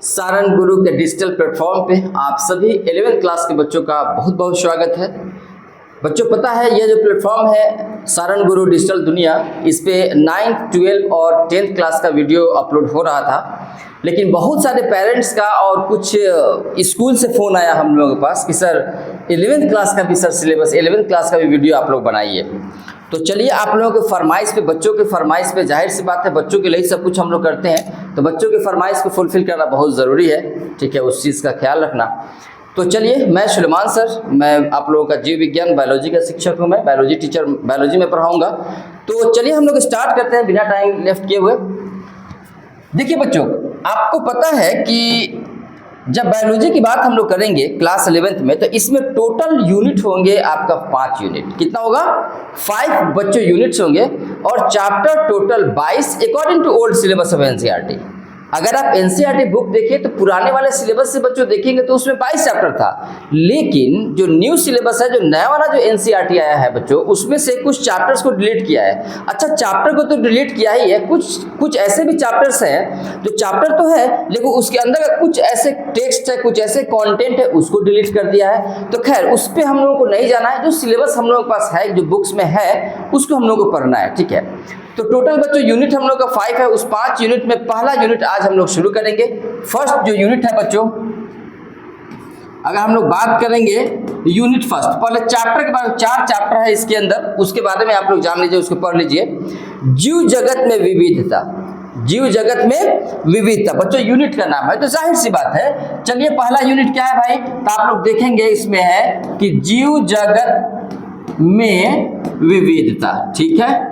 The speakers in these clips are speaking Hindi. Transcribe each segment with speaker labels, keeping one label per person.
Speaker 1: सारण गुरु के डिजिटल प्लेटफॉर्म पे आप सभी 11th क्लास के बच्चों का बहुत बहुत स्वागत है। बच्चों, पता है ये जो प्लेटफॉर्म है सारण गुरु डिजिटल दुनिया, इस पे 9th, 12th और 10th क्लास का वीडियो अपलोड हो रहा था, लेकिन बहुत सारे पेरेंट्स का और कुछ स्कूल से फ़ोन आया हम लोगों के पास कि सर 11th क्लास का भी सर सिलेबस 11th क्लास का भी वीडियो आप लोग बनाइए। तो चलिए आप लोगों के फरमाइश पे, बच्चों के फरमाइश पे, जाहिर सी बात है बच्चों के लिए सब कुछ हम लोग करते हैं, तो बच्चों के फरमाइश को फुलफ़िल करना बहुत ज़रूरी है। ठीक है, उस चीज़ का ख्याल रखना। तो चलिए, मैं सुलेमान सर, मैं आप लोगों का जीव विज्ञान बायोलॉजी का शिक्षक हूँ, मैं बायोलॉजी टीचर, बायोलॉजी में पढ़ाऊँगा। तो चलिए हम लोग स्टार्ट करते हैं बिना टाइम लेफ्ट किए हुए। देखिए बच्चों, आपको पता है कि जब बायोलॉजी की बात हम लोग करेंगे क्लास 11th में, तो इसमें टोटल यूनिट होंगे आपका 5 यूनिट। कितना होगा? 5 बच्चों यूनिट्स होंगे और chapter total 22 according to old syllabus of NCERT. अगर आप एनसीईआरटी बुक देखिए तो पुराने वाले सिलेबस से बच्चों देखेंगे तो उसमें 22 चैप्टर था, लेकिन जो न्यू सिलेबस है, जो नया वाला जो एनसीईआरटी आया है बच्चों, उसमें से कुछ चैप्टर्स को डिलीट किया है। अच्छा, चैप्टर को तो डिलीट किया ही है, कुछ ऐसे भी चैप्टर्स हैं जो चैप्टर तो है लेकिन उसके अंदर कुछ ऐसे टेक्स्ट है, कुछ ऐसे कंटेंट है, उसको डिलीट कर दिया है। तो खैर उस पर हम लोगों को नहीं जाना है, जो सिलेबस हम लोगों के पास है, जो बुक्स में है, उसको हम लोगों को पढ़ना है। ठीक है, तो टोटल बच्चों यूनिट हम लोग का 5 है। उस 5 यूनिट में पहला यूनिट आज हम लोग शुरू करेंगे। फर्स्ट जो यूनिट है बच्चों, अगर हम लोग बात करेंगे यूनिट फर्स्ट, पहले चैप्टर के बारे में, 4 चैप्टर है इसके अंदर, उसके बारे में आप लोग जान लीजिए, उसको पढ़ लीजिए। जीव जगत में विविधता, जीव जगत में विविधता बच्चों यूनिट का नाम है, तो जाहिर सी बात है। चलिए पहला यूनिट क्या है भाई, तो आप लोग देखेंगे इसमें है कि जीव जगत में विविधता। ठीक है,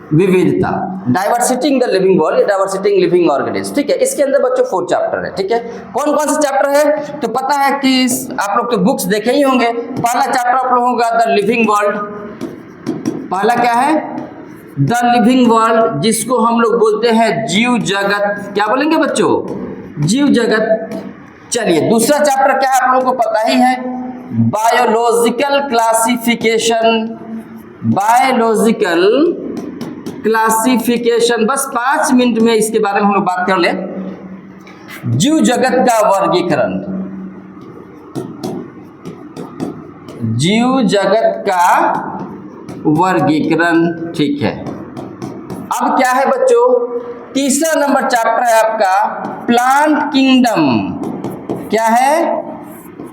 Speaker 1: विविधता, diversity in the living world, diversity in living organism. ठीक है, इसके अंदर बच्चों 4 चैप्टर है। ठीक है, कौन कौन से चैप्टर है तो पता है कि आप लोग तो बुक्स देखे ही होंगे। पहला चैप्टर आप लोगों का द लिविंग वर्ल्ड। पहला क्या है? द लिविंग वर्ल्ड, जिसको हम लोग बोलते हैं जीव जगत। क्या बोलेंगे बच्चों? जीव जगत। चलिए दूसरा चैप्टर क्या है आप लोगों को पता ही है, बायोलॉजिकल क्लासिफिकेशन। बायोलॉजिकल क्लासिफिकेशन, बस 5 मिनट में इसके बारे में हम लोग बात कर ले। जीव जगत का वर्गीकरण, जीव जगत का वर्गीकरण। ठीक है, अब क्या है बच्चों, तीसरा नंबर चैप्टर है आपका प्लांट किंगडम। क्या है?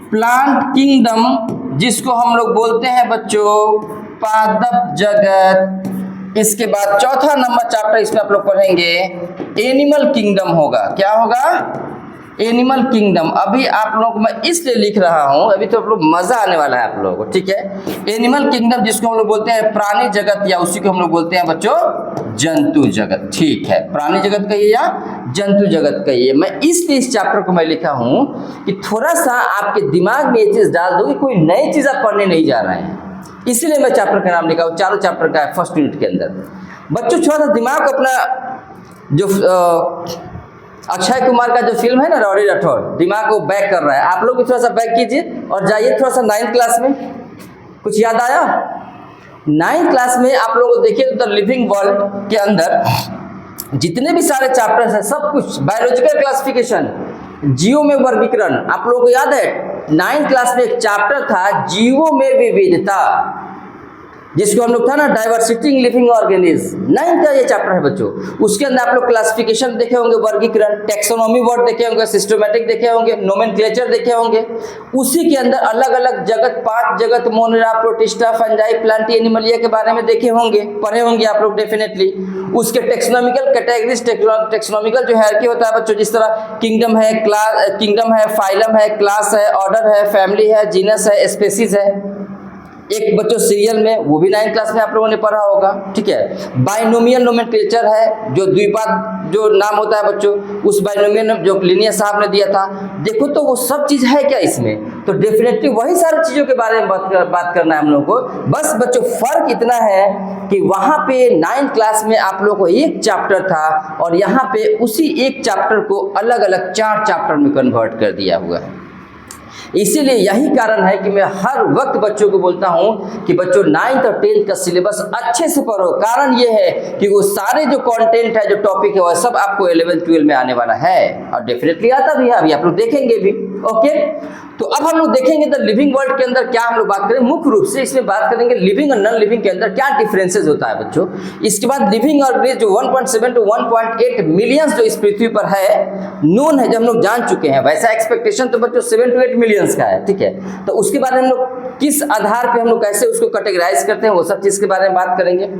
Speaker 1: प्लांट किंगडम, जिसको हम लोग बोलते हैं बच्चों पादप जगत। इसके बाद चौथा नंबर चैप्टर इसमें आप लोग पढ़ेंगे एनिमल किंगडम होगा। क्या होगा? Animal kingdom. अभी आप लोग मैं इसलिए लिख रहा हूं, अभी तो आप लोग मजा आने वाला है आप लोगों को। ठीक है, एनिमल किंगडम, जिसको हम लोग बोलते हैं प्राणी जगत, या उसी को हम लोग बोलते हैं बच्चों जंतु जगत। ठीक है, प्राणी जगत कहिए या जंतु जगत कहिए। मैं इसलिए इस चैप्टर को मैं लिखा हूं कि थोड़ा सा आपके दिमाग में ये चीज डाल दो कि कोई नई चीज आप पढ़ने नहीं जा रहे हैं, इसीलिए मैं चैप्टर का नाम लिखा हूं। चारों चैप्टर का है फर्स्ट यूनिट के अंदर। बच्चों थोड़ा सा दिमाग अपना, जो अक्षय कुमार का जो फिल्म है ना रॉडी राठौर, दिमाग को बैक कर रहा है, आप लोग भी थोड़ा सा बैक कीजिए और जाइए थोड़ा सा 9th क्लास में। कुछ याद आया? 9th क्लास में आप लोगों को देखिए तो द लिविंग वर्ल्ड के अंदर जितने भी सारे चैप्टर्स हैं, सब कुछ बायोलॉजिकल क्लासिफिकेशन, जीवों में वर्गीकरण। आप लोगों को याद है 9th क्लास में एक चैप्टर था जीवों में विविधता, जिसको हम लोग था ना डाइवर्सिटिंग लिविंग ऑर्गेनिज्म। 9th का ये चैप्टर है बच्चों। उसके अंदर आप लोग क्लासिफिकेशन देखे होंगे, वर्गीकरण, टेक्सोनॉमी वर्ड देखे होंगे, सिस्टमैटिक देखे होंगे, नोमेनक्लेचर देखे होंगे। उसी के अंदर अलग अलग जगत, 5 जगत, Monera, protista, fungi, Plantae, Animalia के बारे में देखे होंगे, पढ़े होंगे आप लोग डेफिनेटली। उसके टेक्सोनॉमिकल कैटेगरीज, टेक्सोनॉमिकल जो हायरार्की होता है बच्चों, जिस तरह किंगडम है, क्लास, किंगडम है, फाइलम है, क्लास है, ऑर्डर है, फैमिली है, जीनस है, स्पेसीज है। एक बच्चों सीरियल में, वो भी 9th क्लास में आप लोगों ने पढ़ा होगा। ठीक है, बाइनोमियल नोमेनक्लेचर है, जो द्विपद जो नाम होता है बच्चों, उस बाइनोमियल जो लिनियर साहब ने दिया था। देखो तो वो सब चीज है क्या इसमें, तो डेफिनेटली वही सारी चीजों के बारे में बात करना है हम लोग को। बस बच्चों फर्क इतना है कि वहां पे 9th क्लास में आप लोगों को एक चैप्टर था और यहाँ पे उसी एक चैप्टर को अलग अलग 4 चैप्टर में कन्वर्ट कर दिया हुआ है। इसीलिए यही कारण है कि मैं हर वक्त बच्चों को बोलता हूं कि बच्चों 9th और 10th का सिलेबस अच्छे से पढ़ो। कारण ये है कि वो सारे जो कंटेंट है, जो टॉपिक है, वह सब आपको 11th 12 में आने वाला है और डेफिनेटली आता भी है। अभी आप लोग देखेंगे भी। ओके, तो अब हम लोग देखेंगे द लिविंग वर्ल्ड के अंदर क्या हम लोग बात करें। मुख्य रूप से इसमें बात करेंगे लिविंग और नॉन लिविंग के अंदर क्या डिफरेंसेस होता है बच्चों। इसके बाद लिविंग ऑर्गेनिज्म जो 1.7 to 1.8 मिलियंस जो इस पृथ्वी पर है, नोन है, जो हम लोग जान चुके हैं। वैसा एक्सपेक्टेशन तो बच्चों 7 to 8 मिलियंस का है, ठीक है। तो उसके बाद हम लोग किस आधार पे हम लोग कैसे उसको कैटेगराइज करते हैं, वो सब चीज के बारे में बात करेंगे।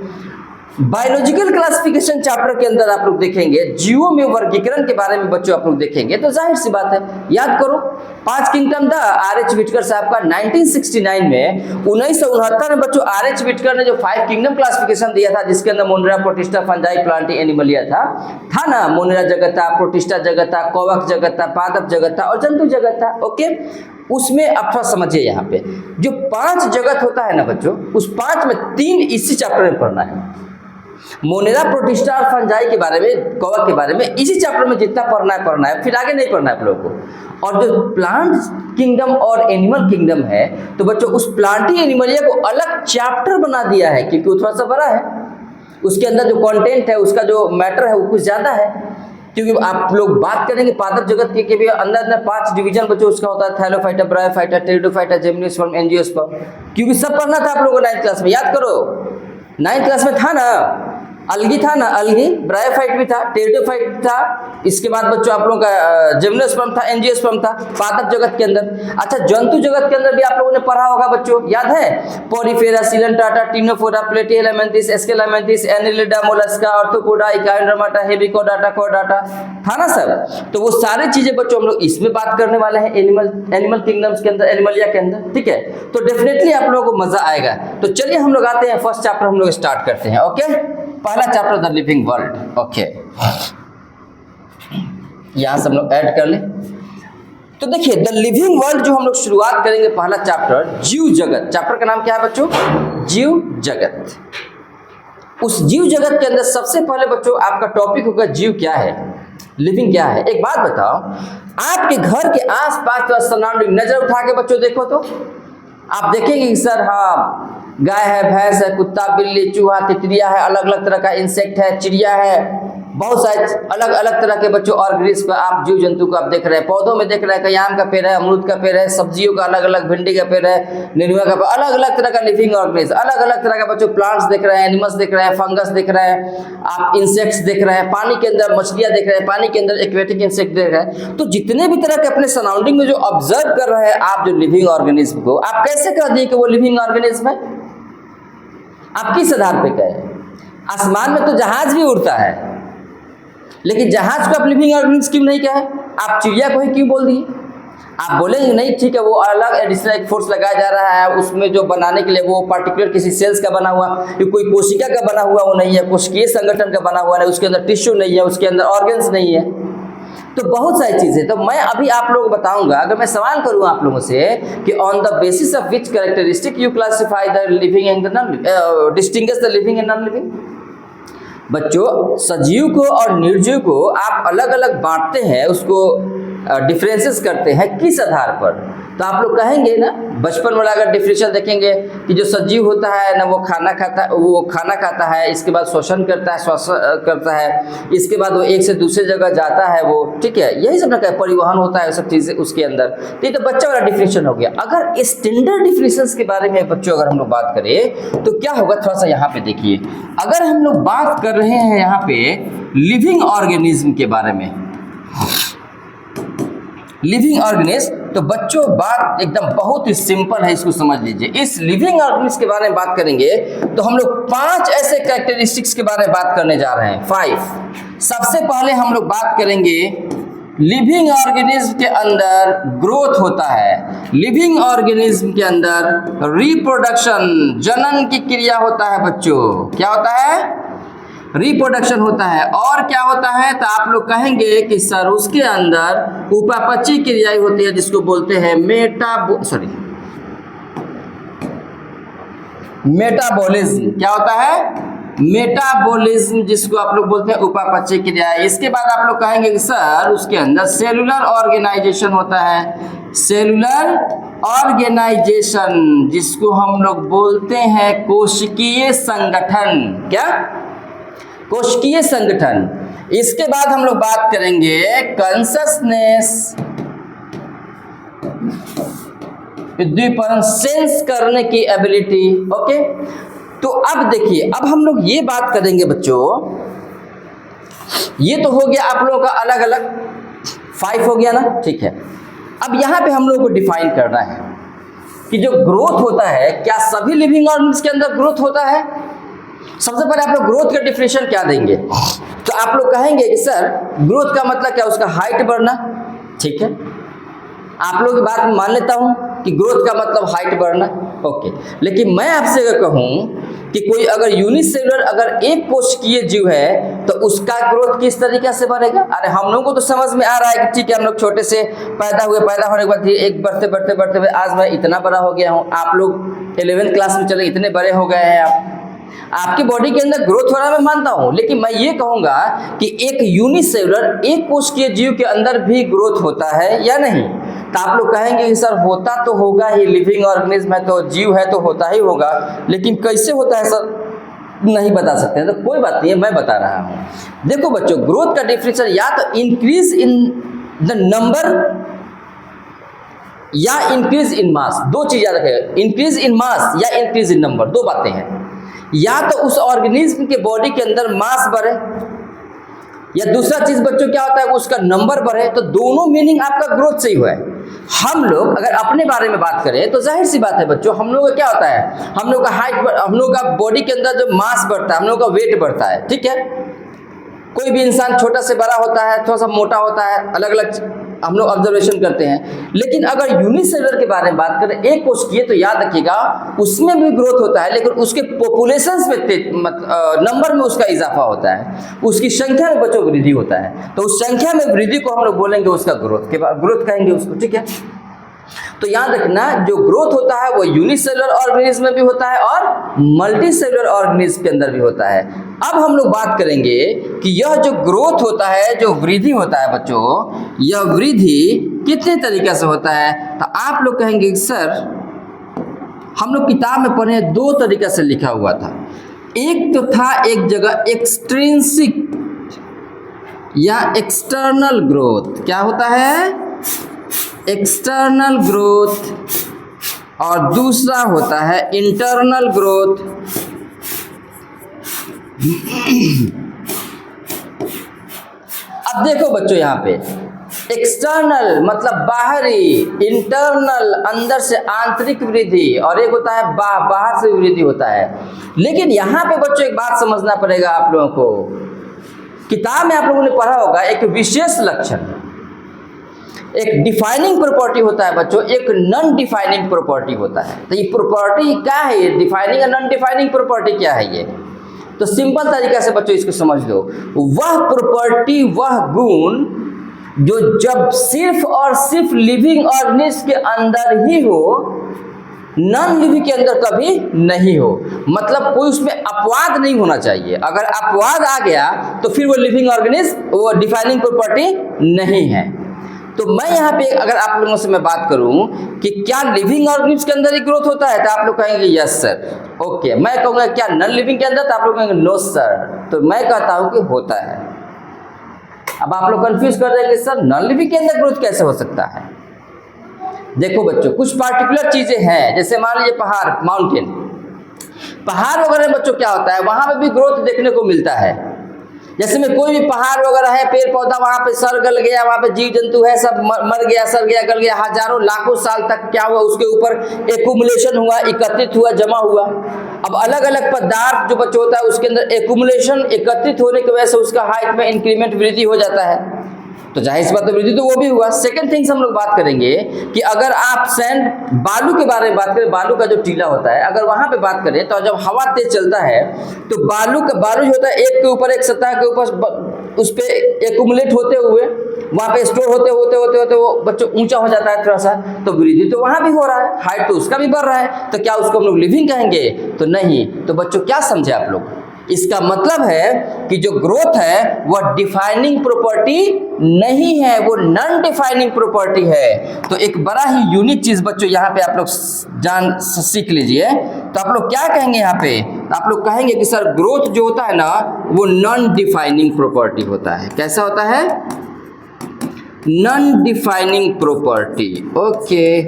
Speaker 1: बायोलॉजिकल क्लासिफिकेशन चैप्टर के अंदर आप लोग देखेंगे जीवों में वर्गीकरण के बारे में बच्चों आप लोग देखेंगे। तो जाहिर सी बात है, याद करो 5 किंगडम था R.H. विटकर साहब का 1969 में। 1969 में बच्चों R.H. विटकर ने जो 5 किंगडम क्लासिफिकेशन दिया था, जिसके अंदर Monera, protista, fungi, Plantae, Animalia था ना। मोनेरा जगत था, प्रोटिस्टा जगत था, कवक जगत था, पादप जगत था और जंतु जगत था। ओके, उसमें अब थोड़ा समझिए, यहाँ पे जो 5 जगत होता है ना बच्चों, उस 5 में 3 इसी चैप्टर में पढ़ना है। मोनेरा, प्रोटिस्टा और फंजाई के बारे में, कवक के बारे में इसी चैप्टर में जितना पढ़ना है, फिर आगे नहीं पढ़ना है आप लोगों को। और जो प्लांट किंगडम और एनिमल किंगडम है, तो बच्चों उस प्लांटी एनिमलिया को अलग चैप्टर बना दिया है, क्योंकि वो थोड़ा सा बड़ा है। उसके अंदर जो कंटेंट है, उसका जो मैटर है, वो कुछ ज्यादा है। क्योंकि आप लोग बात करेंगे पादप जगत के भी अंदर 5 डिवीजन बच्चों उसका होता है। Thallophyta, bryophyta, pteridophyta, gymnosperm, angiosperm. क्योंकि सब पढ़ना था आप लोगों को 9th क्लास में, याद करो। 9th क्लास में था ना, अलगी था ना, अलगी, ब्रायोफाइट भी था, टेरिडोफाइट था। इसके बाद बच्चों आप लोगों का जिम्नोस्पर्म था, एंजियोस्पर्म था पादप जगत के अंदर। अच्छा, जंतु जगत के अंदर भी आप लोगों ने पढ़ा होगा बच्चों, याद है। Porifera, सिलेंटाटा, Ctenophora, प्लेटिहेलमिन्थिस, एस्केलामिन्थिस, Annelida, Mollusca, arthropoda, Echinodermata, हेबिकोडाटा, कोडाटा, था ना सब। तो वो सारी चीजें बच्चों हम लोग इसमें बात करने वाले हैं, एनिमल किंगडम्स के अंदर, एनिमलिया के अंदर, ठीक है। तो डेफिनेटली आप लोगों को मजा आएगा। तो चलिए हम लोग आते हैं, फर्स्ट चैप्टर हम लोग स्टार्ट करते हैं। ओके, पहला chapter the living world. Okay, यहां से हम लोग ऐड कर ले। तो देखिए द लिविंग वर्ल्ड जो हम लोग शुरुआत करेंगे, पहला चैप्टर जीव जगत। चैप्टर का नाम क्या है बच्चों? जीव जगत। उस जीव जगत के अंदर सबसे पहले बच्चों आपका टॉपिक होगा जीव क्या है, लिविंग क्या है। एक बात बताओ, आपके घर के आसपास का सराउंडिंग नजर उठा के बच्चों देखो तो आप देखेंगे कि सर हाँ, गाय है, भैंस है, कुत्ता, बिल्ली, चूहा, तितलिया है, अलग अलग तरह का इंसेक्ट है, चिड़िया है, बहुत सारे अलग अलग तरह के बच्चों ऑर्गेनिज्म आप जीव जंतु को आप देख रहे हैं। पौधों में देख रहे हैं, कहीं आम का पेड़ है, अमरूद का पेड़ है, सब्जियों का अलग अलग, भिंडी का पेड़ है, नेनुआ का पेड़, अलग अलग तरह का लिविंग ऑर्गेनिज्म, अलग अलग तरह का बच्चों प्लांट्स देख रहे हैं, एनिमल्स देख रहे हैं, फंगस देख रहे हैं, आप इंसेक्ट्स देख रहे हैं, पानी के अंदर मछलियां देख रहे हैं, पानी के अंदर एक्वेटिक इंसेक्ट देख रहे हैं। तो जितने भी तरह के अपने सराउंडिंग में जो ऑब्जर्व कर रहे हैं आप जो लिविंग ऑर्गेनिज्म को, आप कैसे कह दिए कि वो लिविंग ऑर्गेनिज्म है? आप किस आधार पे कहे? आसमान में तो जहाज भी उड़ता है, लेकिन जहाज को आप लिविंग ऑर्गेनिज्म क्यों नहीं कहे? आप चिड़िया को ही क्यों बोल दिए? आप बोलेंगे नहीं ठीक है, वो अलग एडिशनल एक फोर्स लगाया जा रहा है उसमें, जो बनाने के लिए वो पर्टिकुलर किसी सेल्स का बना हुआ, ये कोई कोशिका का बना हुआ वो नहीं है, कोशिकीय संगठन का बना हुआ नहीं, उसके अंदर टिश्यू नहीं है, उसके अंदर ऑर्गन्स नहीं है। तो बहुत सारी चीजें। तो मैं अभी आप लोगों को बताऊंगा, अगर मैं सवाल करूं आप लोगों से कि on the basis of which characteristic you classify the living and the non, distinguish the living and non living. बच्चों सजीव को और निर्जीव को आप अलग अलग बांटते हैं, उसको डिफरेंसेस करते हैं किस आधार पर? तो आप लोग कहेंगे ना, बचपन वाला अगर डिफरेंशियल देखेंगे कि जो सजीव होता है ना वो खाना खाता है, इसके बाद श्वसन करता है, इसके बाद वो एक से दूसरे जगह जाता है, वो ठीक है, यही सब ना परिवहन होता है, सब चीजें उसके अंदर। तो ये तो बच्चा वाला डिफरेंशियल हो गया। अगर स्टैंडर्ड डिफरेंसेस के बारे में बच्चों अगर हम लोग बात करें तो क्या होगा, थोड़ा सा यहाँ पे देखिए। अगर हम लोग बात कर रहे हैं यहाँ पे लिविंग ऑर्गेनिज्म के बारे में, लिविंग ऑर्गेनिज्म, तो बच्चों बात एकदम बहुत ही सिंपल है, इसको समझ लीजिए। इस लिविंग ऑर्गेनिज्म के बारे में बात करेंगे तो हम लोग 5 ऐसे कैरेक्टरिस्टिक्स के बारे में बात करने जा रहे हैं, 5। सबसे पहले हम लोग बात करेंगे लिविंग ऑर्गेनिज्म के अंदर ग्रोथ होता है, लिविंग ऑर्गेनिज्म के अंदर रिप्रोडक्शन, जनन की क्रिया होता है बच्चों। क्या होता है? रिप्रोडक्शन होता है। और क्या होता है? तो आप लोग कहेंगे कि सर उसके अंदर उपापचय क्रिया होती है, जिसको बोलते हैं मेटाबॉलिज्म। क्या होता है? मेटाबॉलिज्म, जिसको आप लोग बोलते हैं उपापचय क्रिया। इसके बाद आप लोग कहेंगे कि सर उसके अंदर सेलुलर ऑर्गेनाइजेशन होता है, सेलुलर ऑर्गेनाइजेशन, जिसको हम लोग बोलते हैं कोशिकीय संगठन। क्या? कोशिकीय संगठन। इसके बाद हम लोग बात करेंगे कॉन्शसनेस, उद्दीपन, सेंस करने की एबिलिटी। ओके, तो अब देखिए, अब हम लोग ये बात करेंगे बच्चों, ये तो हो गया आप लोगों का अलग अलग 5 हो गया ना, ठीक है। अब यहाँ पे हम लोग को डिफाइन करना है कि जो ग्रोथ होता है, क्या सभी लिविंग ऑर्गेनिज्म के अंदर ग्रोथ होता है? सबसे पहले आप लोग ग्रोथ का डिफिनेशन क्या देंगे? तो आप लोग कहेंगे कि सर ग्रोथ का मतलब क्या? उसका हाइट बढ़ना, ठीक है। आप लोग की बात मान लेता हूं कि ग्रोथ का मतलब हाइट बढ़ना, ओके। लेकिन मैं आपसे अगर कहूं कि कोई अगर यूनिसेलुलर अगर एक कोशिकीय जीव है तो उसका ग्रोथ किस तरीके से बढ़ेगा? अरे हम लोगों को तो समझ में आ रहा है कि ठीक है, हम लोग छोटे से पैदा होने के बाद एक बढ़ते बढ़ते बढ़ते हुए आज मैं इतना बड़ा हो गया हूँ। आप लोग 11th क्लास में चले, इतने बड़े हो गए हैं आपकी बॉडी के अंदर ग्रोथ हो रहा है, मैं मानता हूं। लेकिन मैं ये कहूंगा कि एक यूनिसेलुलर एक कोशिकीय जीव के अंदर भी ग्रोथ होता है या नहीं? तो आप लोग कहेंगे कि सर होता तो होगा ही, लिविंग ऑर्गेनिज्म है तो, जीव है तो होता ही होगा। लेकिन कैसे होता है सर? नहीं बता सकते हैं। तो कोई बात नहीं है, मैं बता रहा हूं। देखो बच्चों, ग्रोथ का डेफिनेशन या तो इंक्रीज इन द नंबर या इंक्रीज इन मास, दो चीज याद रखिएगा, इंक्रीज इन मास या इंक्रीज इन नंबर, दो बातें हैं। या तो उस ऑर्गेनिज्म के बॉडी के अंदर मास बढ़े, या दूसरा चीज बच्चों क्या होता है, उसका नंबर बढ़े। तो दोनों मीनिंग आपका ग्रोथ से ही हुआ है। हम लोग अगर अपने बारे में बात करें तो जाहिर सी बात है बच्चों, हम लोग का क्या होता है, हम लोग का हाइट, हम लोग का बॉडी के अंदर जो मास बढ़ता है, हम लोग का वेट बढ़ता है, ठीक है। कोई भी इंसान छोटा से बड़ा होता है, थोड़ा सा मोटा होता है, अलग अलग हम लोग ऑब्जर्वेशन करते हैं। लेकिन अगर यूनिसेलुलर के बारे में बात करें, एक कोशिकीय, तो याद रखिएगा उसमें भी ग्रोथ होता है, लेकिन उसके पॉपुलेशंस में नंबर में उसका इजाफा होता है, उसकी संख्या में बच्चों वृद्धि होता है। तो उस संख्या में वृद्धि को हम लोग बोलेंगे उसका ग्रोथ, के बाद ग्रोथ कहेंगे उसको, ठीक है। तो याद रखना, जो ग्रोथ होता है वो यूनिसेलुलर ऑर्गेनिज्म में भी होता है और मल्टीसेलुलर ऑर्गेनिज्म के अंदर भी होता है। अब हम लोग बात करेंगे कि यह जो ग्रोथ होता है, जो वृद्धि होता है बच्चों, यह वृद्धि कितने तरीके से होता है? तो आप लोग कहेंगे सर हम लोग किताब में पढ़े 2 तरीके से लिखा हुआ था। एक तो था एक जगह एक्सट्रिंसिक या एक्सटर्नल ग्रोथ। क्या होता है? External growth. और दूसरा होता है इंटरनल ग्रोथ। अब देखो बच्चों, यहाँ पे एक्सटर्नल मतलब बाहरी, इंटरनल अंदर से आंतरिक वृद्धि, और एक होता है बाहर से वृद्धि होता है। लेकिन यहाँ पे बच्चों एक बात समझना पड़ेगा आप लोगों को, किताब में आप लोगों ने पढ़ा होगा एक विशेष लक्षण, एक डिफाइनिंग प्रॉपर्टी होता है बच्चों, एक नॉन डिफाइनिंग प्रॉपर्टी होता है। तो ये प्रॉपर्टी क्या है, ये डिफाइनिंग या नॉन डिफाइनिंग प्रॉपर्टी क्या है? ये तो सिंपल तरीके से बच्चों इसको समझ लो, वह प्रॉपर्टी, वह गुण जो जब सिर्फ और सिर्फ लिविंग ऑर्गेनिज्म के अंदर ही हो, नॉन लिविंग के अंदर कभी नहीं हो। मतलब कोई उसमें अपवाद नहीं होना चाहिए। अगर अपवाद आ गया तो फिर वो लिविंग ऑर्गेनिज्म, वो डिफाइनिंग प्रॉपर्टी नहीं है। तो मैं यहाँ पे अगर आप लोगों से मैं बात करूं कि क्या लिविंग ऑर्गेनिज्म के अंदर ही ग्रोथ होता है, तो आप लोग कहेंगे यस सर। ओके, मैं कहूँगा क्या नॉन लिविंग के अंदर, तो आप लोग कहेंगे नो सर। तो मैं कहता हूँ कि होता है। अब आप लोग कंफ्यूज कर देंगे सर नॉन लिविंग के अंदर ग्रोथ कैसे हो सकता है? देखो बच्चों, कुछ पार्टिकुलर चीजें हैं, जैसे मान लीजिए पहाड़, माउंटेन, पहाड़ वगैरह में बच्चों क्या होता है, वहां पे भी ग्रोथ देखने को मिलता है। जैसे में कोई भी पहाड़ वगैरह है, पेड़ पौधा वहां पे सड़ गल गया, वहां पे जीव जंतु है, सब मर गया, सड़ गया, गल गया, हजारों लाखों साल तक क्या हुआ, उसके ऊपर एक्यूमुलेशन हुआ, एकत्रित हुआ, जमा हुआ। अब अलग अलग पदार्थ जो बच्चों होता है उसके अंदर एक्यूमुलेशन, एकत्रित होने की वजह से उसका हाइट में इंक्रीमेंट, वृद्धि हो जाता है। तो जाहिर सी बात है वृद्धि तो वो भी हुआ। सेकंड थिंग्स हम लोग बात करेंगे कि अगर आप सैंड, बालू के बारे में बात करें, बालू का जो टीला होता है, अगर वहां पे बात करें तो जब हवा तेज चलता है तो बालू जो होता है एक के ऊपर एक सतह के ऊपर उस पे एक्यूमुलेट होते हुए वहां पे स्टोर होते होते वो बच्चों ऊंचा हो जाता है थोड़ा सा, तो वृद्धि तो वहां भी हो रहा है, हाइट तो उसका भी बढ़ रहा है। तो क्या उसको हम लोग लिविंग कहेंगे? तो नहीं। तो बच्चों क्या समझे आप लोग, इसका मतलब है कि जो ग्रोथ है वह डिफाइनिंग प्रॉपर्टी नहीं है, वो नॉन डिफाइनिंग प्रॉपर्टी है। तो एक बड़ा ही यूनिक चीज बच्चों यहाँ पे आप लोग सीख लीजिए। तो आप लोग क्या कहेंगे यहाँ पे, आप लोग कहेंगे कि सर ग्रोथ जो होता है ना वो नॉन डिफाइनिंग प्रॉपर्टी होता है। कैसा होता है? Non defining property. ओके,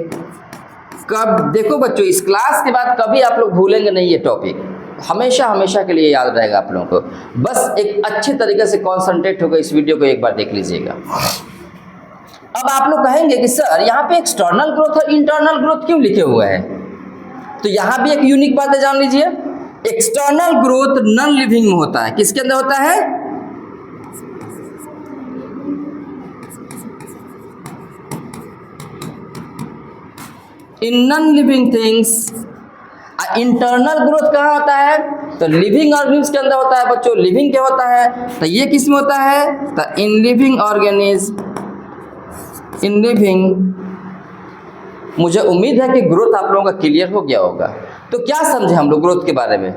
Speaker 1: कब देखो बच्चों, इस क्लास के बाद कभी आप लोग भूलेंगे नहीं ये टॉपिक, हमेशा हमेशा के लिए याद रहेगा आप लोगों को। बस एक अच्छे तरीके से कॉन्सेंट्रेट होकर इस वीडियो को एक बार देख लीजिएगा। अब आप लोग कहेंगे कि सर यहाँ पे एक्सटर्नल ग्रोथ और इंटरनल ग्रोथ क्यों लिखे हुए हैं? तो यहाँ भी एक यूनिक बात है, जान लीजिए। एक्सटर्नल ग्रोथ नॉन लिविंग में होता है। किसके अंदर होता है? In non living things. Internal growth कहाँ होता है? तो लिविंग ऑर्गेनिज्म के अंदर होता है बच्चों। लिविंग क्या होता है? तो ये किस में होता है? तो in living organism, in living. मुझे उम्मीद है कि ग्रोथ आप लोगों का क्लियर हो गया होगा। तो क्या समझे हम लोग ग्रोथ के बारे में?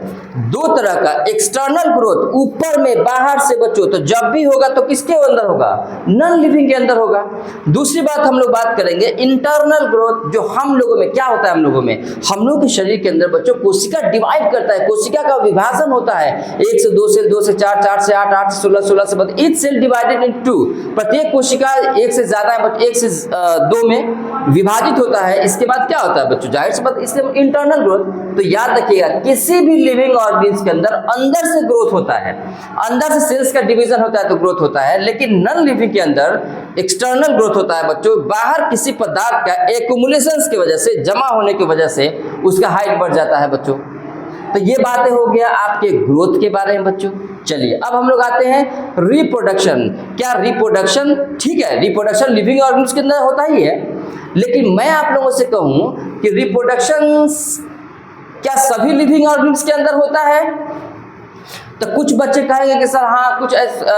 Speaker 1: दो तरह का, एक्सटर्नल ग्रोथ ऊपर में बाहर से बच्चों, तो जब भी होगा तो किसके अंदर होगा? नॉन लिविंग के अंदर होगा। दूसरी बात हम लोग बात करेंगे इंटरनल ग्रोथ, जो हम लोगों में क्या होता है? हम लोगों में, हम लोग के शरीर के अंदर बच्चों कोशिका डिवाइड करता है, कोशिका का विभाजन होता है। 1 से 2 सेल, 2 से 4, 4 से 8, 8 से 16, 16 से 32। Each cell divided in 2। प्रत्येक कोशिका एक से ज्यादा है, 1 से 2 में विभाजित होता है। इसके बाद क्या होता है बच्चों? जाहिर सी बात, इससे इंटरनल ग्रोथ। तो याद रखिएगा, किसी भी लिविंग ऑर्गेनिज्म के अंदर से ग्रोथ होता है, अंदर से सेल्स का डिवीजन होता है तो ग्रोथ होता है। लेकिन नॉन लिविंग के अंदर एक्सटर्नल ग्रोथ होता है बच्चों। बाहर किसी पदार्थ का एक्युमुलेशंस की वजह से, जमा होने की वजह से उसका हाइट बढ़ जाता है बच्चों। तो ये बातें हो गया आपके ग्रोथ के बारे में बच्चों। चलिए अब हम लोग आते हैं रिप्रोडक्शन। क्या रिप्रोडक्शन ठीक है? रिप्रोडक्शन लिविंग ऑर्गेनिज्म के अंदर होता ही है, लेकिन मैं आप लोगों से कहूं कि रिप्रोडक्शन क्या सभी लिविंग ऑर्गेनिज्म के अंदर होता है? तो कुछ बच्चे कहेंगे कि सर हाँ, कुछ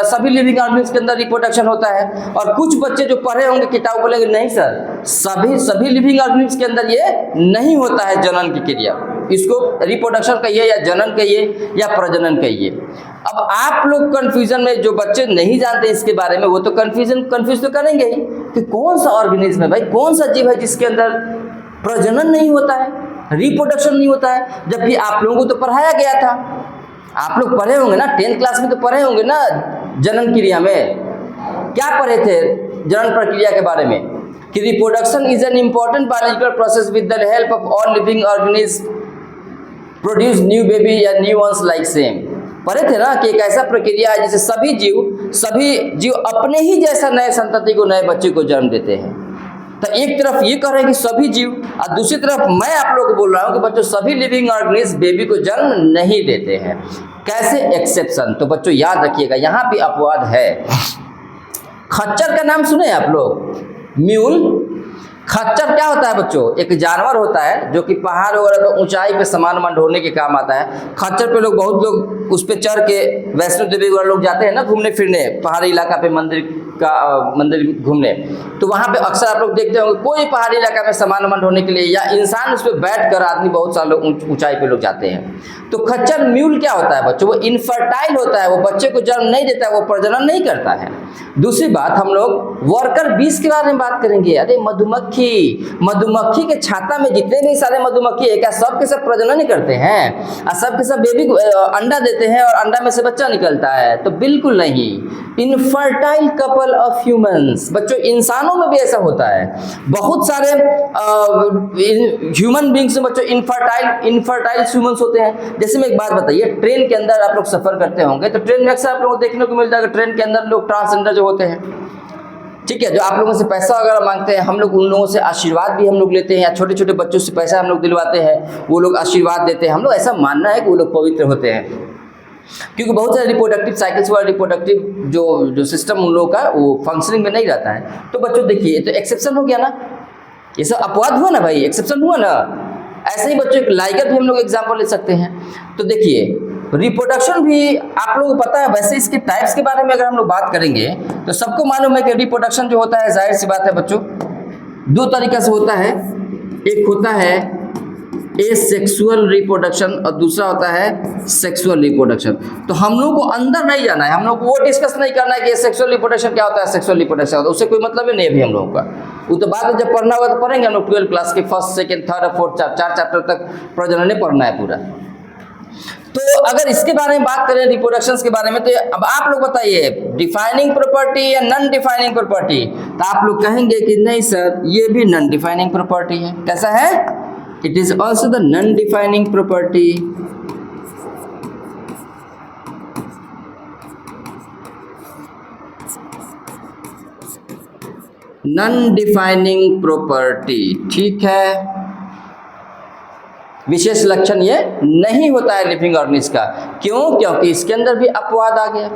Speaker 1: सभी लिविंग ऑर्गेनिज्म के अंदर रिप्रोडक्शन होता है। और कुछ बच्चे जो पढ़े होंगे किताब बोलेंगे नहीं सर, सभी लिविंग ऑर्गेनिज्म के अंदर ये नहीं होता है जनन की क्रिया। इसको रिप्रोडक्शन कहिए या जनन कहिए या प्रजनन कहिए। अब आप लोग कंफ्यूजन में, जो बच्चे नहीं जानते इसके बारे में, वो तो कंफ्यूज तो करेंगे ही कि कौन सा ऑर्गेनिज्म है भाई, कौन सा जीव है जिसके अंदर प्रजनन नहीं होता है, रिप्रोडक्शन नहीं होता है। जबकि आप लोगों को तो पढ़ाया गया था, आप लोग पढ़े होंगे ना, 10th क्लास में तो पढ़े होंगे ना जनन क्रिया में। क्या पढ़े थे जनन प्रक्रिया के बारे में? कि reproduction is an important biological process with the help of all living organism produce new baby या न्यू वंस लाइक सेम। पढ़े थे ना कि एक ऐसा प्रक्रिया है जिसे सभी जीव अपने ही जैसा नए संतति को, नए बच्चे को जन्म देते हैं। तो एक तरफ ये कह रहे हैं कि सभी जीव, और दूसरी तरफ मैं आप लोगों को बोल रहा हूं कि बच्चों सभी लिविंग ऑर्गेनिज्म बेबी को जन्म नहीं देते हैं। कैसे? एक्सेप्शन। तो बच्चों याद रखिएगा, यहाँ भी अपवाद है। खच्चर का नाम सुने आप लोग? म्यूल। खच्चर क्या होता है बच्चों? एक जानवर होता है जो कि पहाड़ वगैरह पे ऊंचाई पे सामान वामान ढोने के काम आता है। खच्चर पे लोग, बहुत लोग उस पे चढ़ के वैष्णो देवी वगैरह लोग जाते हैं ना घूमने फिरने, पहाड़ी इलाका पे मंदिर घूमने। तो वहाँ पे अक्सर आप लोग देखते होंगे कोई पहाड़ी इलाका में सामान वामान ढोने के लिए, या इंसान उस पर बैठ कर, आदमी बहुत सारे लोग ऊंचाई पे लोग जाते हैं। तो खच्चर म्यूल क्या होता है बच्चों? वो इनफर्टाइल होता है, वो बच्चे को जन्म नहीं देता है, वो प्रजनन नहीं करता है। दूसरी बात, हम लोग वर्कर बीज के बारे में बात करेंगे। अरे मधुमक्खी के छाता में जितने भी सारे मधुमक्खी है, क्या सब के सब प्रजनन नहीं करते हैं? और सब के सब बेबी अंडा देते हैं और अंडा में से बच्चा निकलता है? तो बिल्कुल नहीं। इनफर्टाइल कपल ऑफ ह्यूमंस, बच्चों इंसानों में भी ऐसा होता है। बहुत सारे ह्यूमन बींग्स में बच्चों इनफर्टाइल ह्यूमंस होते हैं। जैसे मैं एक बात बताइए, ट्रेन के अंदर आप लोग सफर करते होंगे तो ट्रेन में अक्सर आप लोगों को देखने को मिलता है कि ट्रेन के अंदर लोग ट्रांसजेंडर जो होते हैं, ठीक है, जो आप लोगों से पैसा वगैरह मांगते हैं, हम लोग उन लोगों से आशीर्वाद भी हम लोग लेते हैं, या छोटे छोटे बच्चों से पैसा हम लोग दिलवाते हैं, वो लोग आशीर्वाद देते हैं। हम लोग ऐसा मानना है कि वो लोग पवित्र होते हैं, क्योंकि बहुत सारे रिप्रोडक्टिव साइकिल्स वाला रिप्रोडक्टिव जो सिस्टम उन लोगों का वो फंक्शनिंग में नहीं रहता है। तो बच्चों देखिए, तो एक्सेप्शन हो गया ना, ये सब अपवाद हुआ ना भाई, एक्सेप्शन हुआ ना। ऐसे ही बच्चों एक लाइगर भी हम लोग एग्जाम्पल ले सकते हैं। तो देखिए रिप्रोडक्शन भी आप लोगों को पता है। वैसे इसके टाइप्स के बारे में अगर हम लोग बात करेंगे तो सबको मालूम है कि रिप्रोडक्शन जो होता है, जाहिर सी बात है बच्चों, दो तरीके से होता है। एक होता है एसेक्सुअल रिप्रोडक्शन और दूसरा होता है सेक्सुअल रिप्रोडक्शन। तो हम लोग को अंदर नहीं जाना है, हम लोग को वो डिस्कस नहीं करना है कि सेक्सुअल रिप्रोडक्शन क्या होता है, सेक्सुअल रिप्रोडक्शन होता है, उससे कोई मतलब ही नहीं है अभी हम लोगों का। वो तो बाद में जब पढ़ना होगा तो पढ़ेंगे हम लोग 12 क्लास के फर्स्ट सेकंड थर्ड और फोर्थ 4 चैप्टर तक प्रजनन पढ़ना है पूरा। तो अगर इसके बारे में बात करें रिप्रोडक्शंस के बारे में, तो अब आप लोग बताइए डिफाइनिंग प्रॉपर्टी या नॉन डिफाइनिंग प्रॉपर्टी। तो आप लोग कहेंगे कि नहीं सर ये भी नॉन डिफाइनिंग प्रॉपर्टी है। कैसा है? It is also the non defining property. Non defining property, ठीक है। विशेष लक्षण ये नहीं होता है लिविंग ऑर्गेनिज्म का। क्यों? क्योंकि इसके अंदर भी अपवाद आ गया।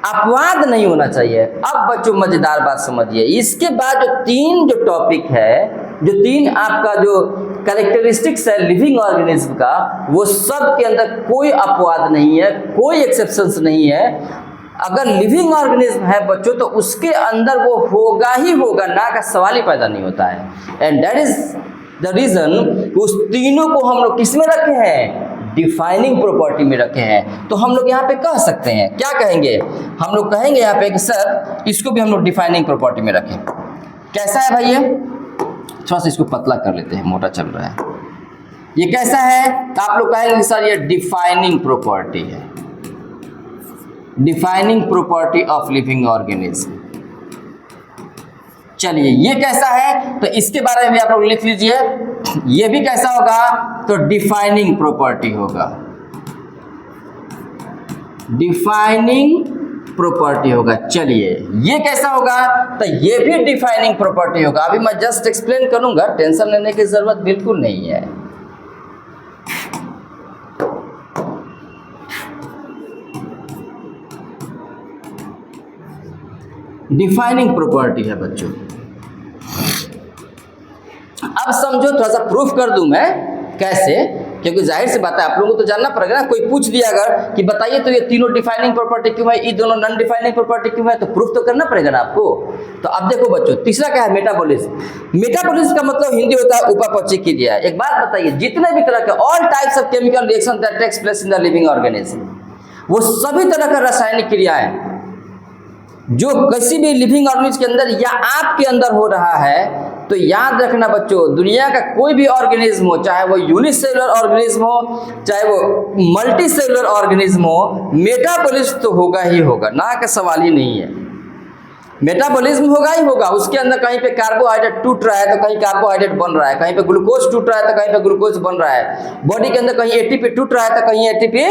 Speaker 1: अपवाद नहीं होना चाहिए। अब बच्चों मजेदार बात समझिए, इसके बाद जो तीन टॉपिक है, जो तीन आपका जो कैरेक्टरिस्टिक्स है लिविंग ऑर्गेनिज्म का, वो सब के अंदर कोई अपवाद नहीं है, कोई एक्सेप्शंस नहीं है। अगर लिविंग ऑर्गेनिज्म है बच्चों तो उसके अंदर वो होगा ही होगा, ना का सवाल ही पैदा नहीं होता है। And that is the reason उस तीनों को हम लोग किस में रखे हैं? डिफाइनिंग प्रॉपर्टी में रखे हैं। तो हम लोग यहाँ पे कह सकते हैं, क्या कहेंगे? हम लोग कहेंगे यहाँ पे कि सर इसको भी हम लोग डिफाइनिंग प्रॉपर्टी में रखें। कैसा है भाई? ये थोड़ा सा इसको पतला कर लेते हैं, मोटा चल रहा है। ये कैसा है? तो आप लोग कहेंगे सर ये डिफाइनिंग प्रॉपर्टी है, defining property of living organism. चलिए ये कैसा है? तो इसके बारे में भी आप लोग लिख लीजिए। ये भी कैसा होगा? तो डिफाइनिंग प्रॉपर्टी होगा, डिफाइनिंग प्रॉपर्टी होगा। चलिए ये कैसा होगा? तो ये भी डिफाइनिंग प्रॉपर्टी होगा। अभी मैं जस्ट एक्सप्लेन करूंगा, टेंशन लेने की जरूरत बिल्कुल नहीं है। डिफाइनिंग प्रॉपर्टी है बच्चों। अब समझो, थोड़ा सा प्रूफ कर दूं मैं कैसे, क्योंकि जाहिर सी बात है आप लोगों को तो जानना पड़ेगा ना। कोई पूछ दिया अगर कि बताइए तो ये तीनों डिफाइनिंग प्रॉपर्टी क्यों है, ये दोनों नॉन डिफाइनिंग प्रॉपर्टी क्यों है, तो प्रूफ तो करना पड़ेगा ना आपको। तो अब देखो बच्चों, तीसरा क्या है? मेटाबॉलिज्म। मेटाबॉलिज्म का मतलब हिंदी होता है उपापचय क्रिया। एक बात बताइए, जितने भी तरह के all types of chemical reaction that takes place in the living organism, वो सभी तरह का रासायनिक क्रियाएं जो किसी भी लिविंग ऑर्गेनिज्म के अंदर या आपके अंदर हो रहा है, तो याद रखना बच्चों, दुनिया का कोई भी ऑर्गेनिज्म हो, चाहे वो यूनिसेलुलर ऑर्गेनिज्म हो, चाहे वो मल्टीसेलुलर ऑर्गेनिज्म हो, मेटाबॉलिज्म तो होगा ही होगा, ना का सवाल ही नहीं है। मेटाबॉलिज्म होगा ही होगा। उसके अंदर कहीं पे कार्बोहाइड्रेट टूट रहा है तो कहीं कार्बोहाइड्रेट बन रहा है, कहीं पे ग्लूकोज टूट रहा है तो कहीं पे ग्लूकोज बन रहा है। बॉडी के अंदर कहीं एटीपी टूट रहा है तो कहीं एटीपी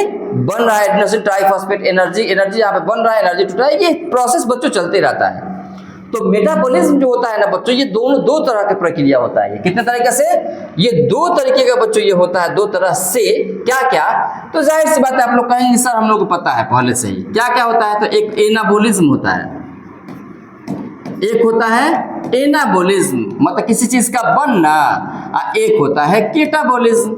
Speaker 1: बन रहा है, एडिनोसिन ट्राइफॉस्फेट एनर्जी यहाँ पे बन रहा है, एनर्जी टूट रहा है। ये प्रोसेस बच्चों चलते रहता है। तो मेटाबॉलिज्म जो होता है ना बच्चों, ये दोनों दो तरह की प्रक्रिया होता है। ये कितने तरीके से? ये दो तरीके का बच्चों ये होता है, दो तरह से। क्या क्या? तो जाहिर सी बात है आप लोग कहेंगे सर हम लोग को पता है पहले से ही। क्या क्या होता है? तो एक एनाबॉलिज्म होता है, एक होता है एनाबॉलिज्म मतलब किसी चीज का बनना, एक होता है केटाबॉलिज्म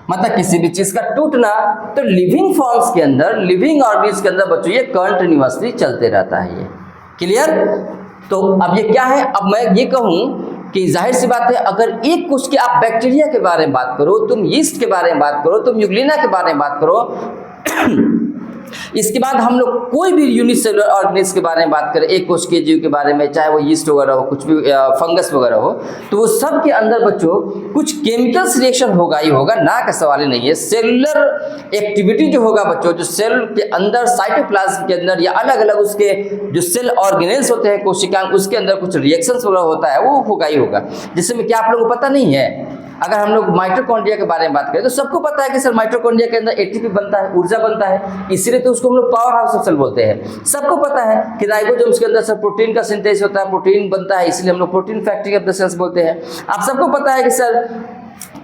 Speaker 1: मतलब किसी भी चीज का टूटना। तो लिविंग फॉर्म्स के अंदर, लिविंग ऑर्गेनिज्म के अंदर बच्चों ये कंटिन्यूअसली चलते रहता है। ये क्लियर? तो अब ये क्या है? अब मैं ये कहूं कि जाहिर सी बात है, अगर एक कुछ के आप बैक्टीरिया के बारे में बात करो, तुम यीस्ट के बारे में बात करो, तुम यूग्लिना के बारे में बात करो, इसके बाद हम लोग कोई भी यूनिसेलुलर ऑर्गेनिज्म के बारे में बात करें, एक कोशिकीय जीव के बारे में, चाहे वो यीस्ट वगैरह हो, कुछ भी फंगस वगैरह हो, तो वो सब के अंदर बच्चों कुछ केमिकल्स रिएक्शन होगा ही होगा, ना का सवाल ही नहीं है। सेलुलर एक्टिविटी जो होगा बच्चों, जो सेल के अंदर साइटोप्लाज्म के अंदर या अलग अलग उसके जो सेल ऑर्गेनेल्स होते हैं कोशिकांग, उसके अंदर कुछ रिएक्शंस वगैरह होता है, वो होगा ही होगा। जिसमें क्या आप लोगों को पता नहीं है? अगर हम लोग माइटोकॉन्ड्रिया के बारे में बात करें तो सबको पता है कि सर माइटोकॉन्ड्रिया के अंदर एटीपी बनता है, ऊर्जा बनता है, इसीलिए तो उसको हम लोग पावर हाउस ऑफ सेल बोलते हैं। सबको पता है कि राइबोसोम्स के अंदर सर प्रोटीन का सिंथेसिस होता है, प्रोटीन बनता है, इसलिए हम लोग protein factory of the cells बोलते हैं। आप सबको पता है कि सर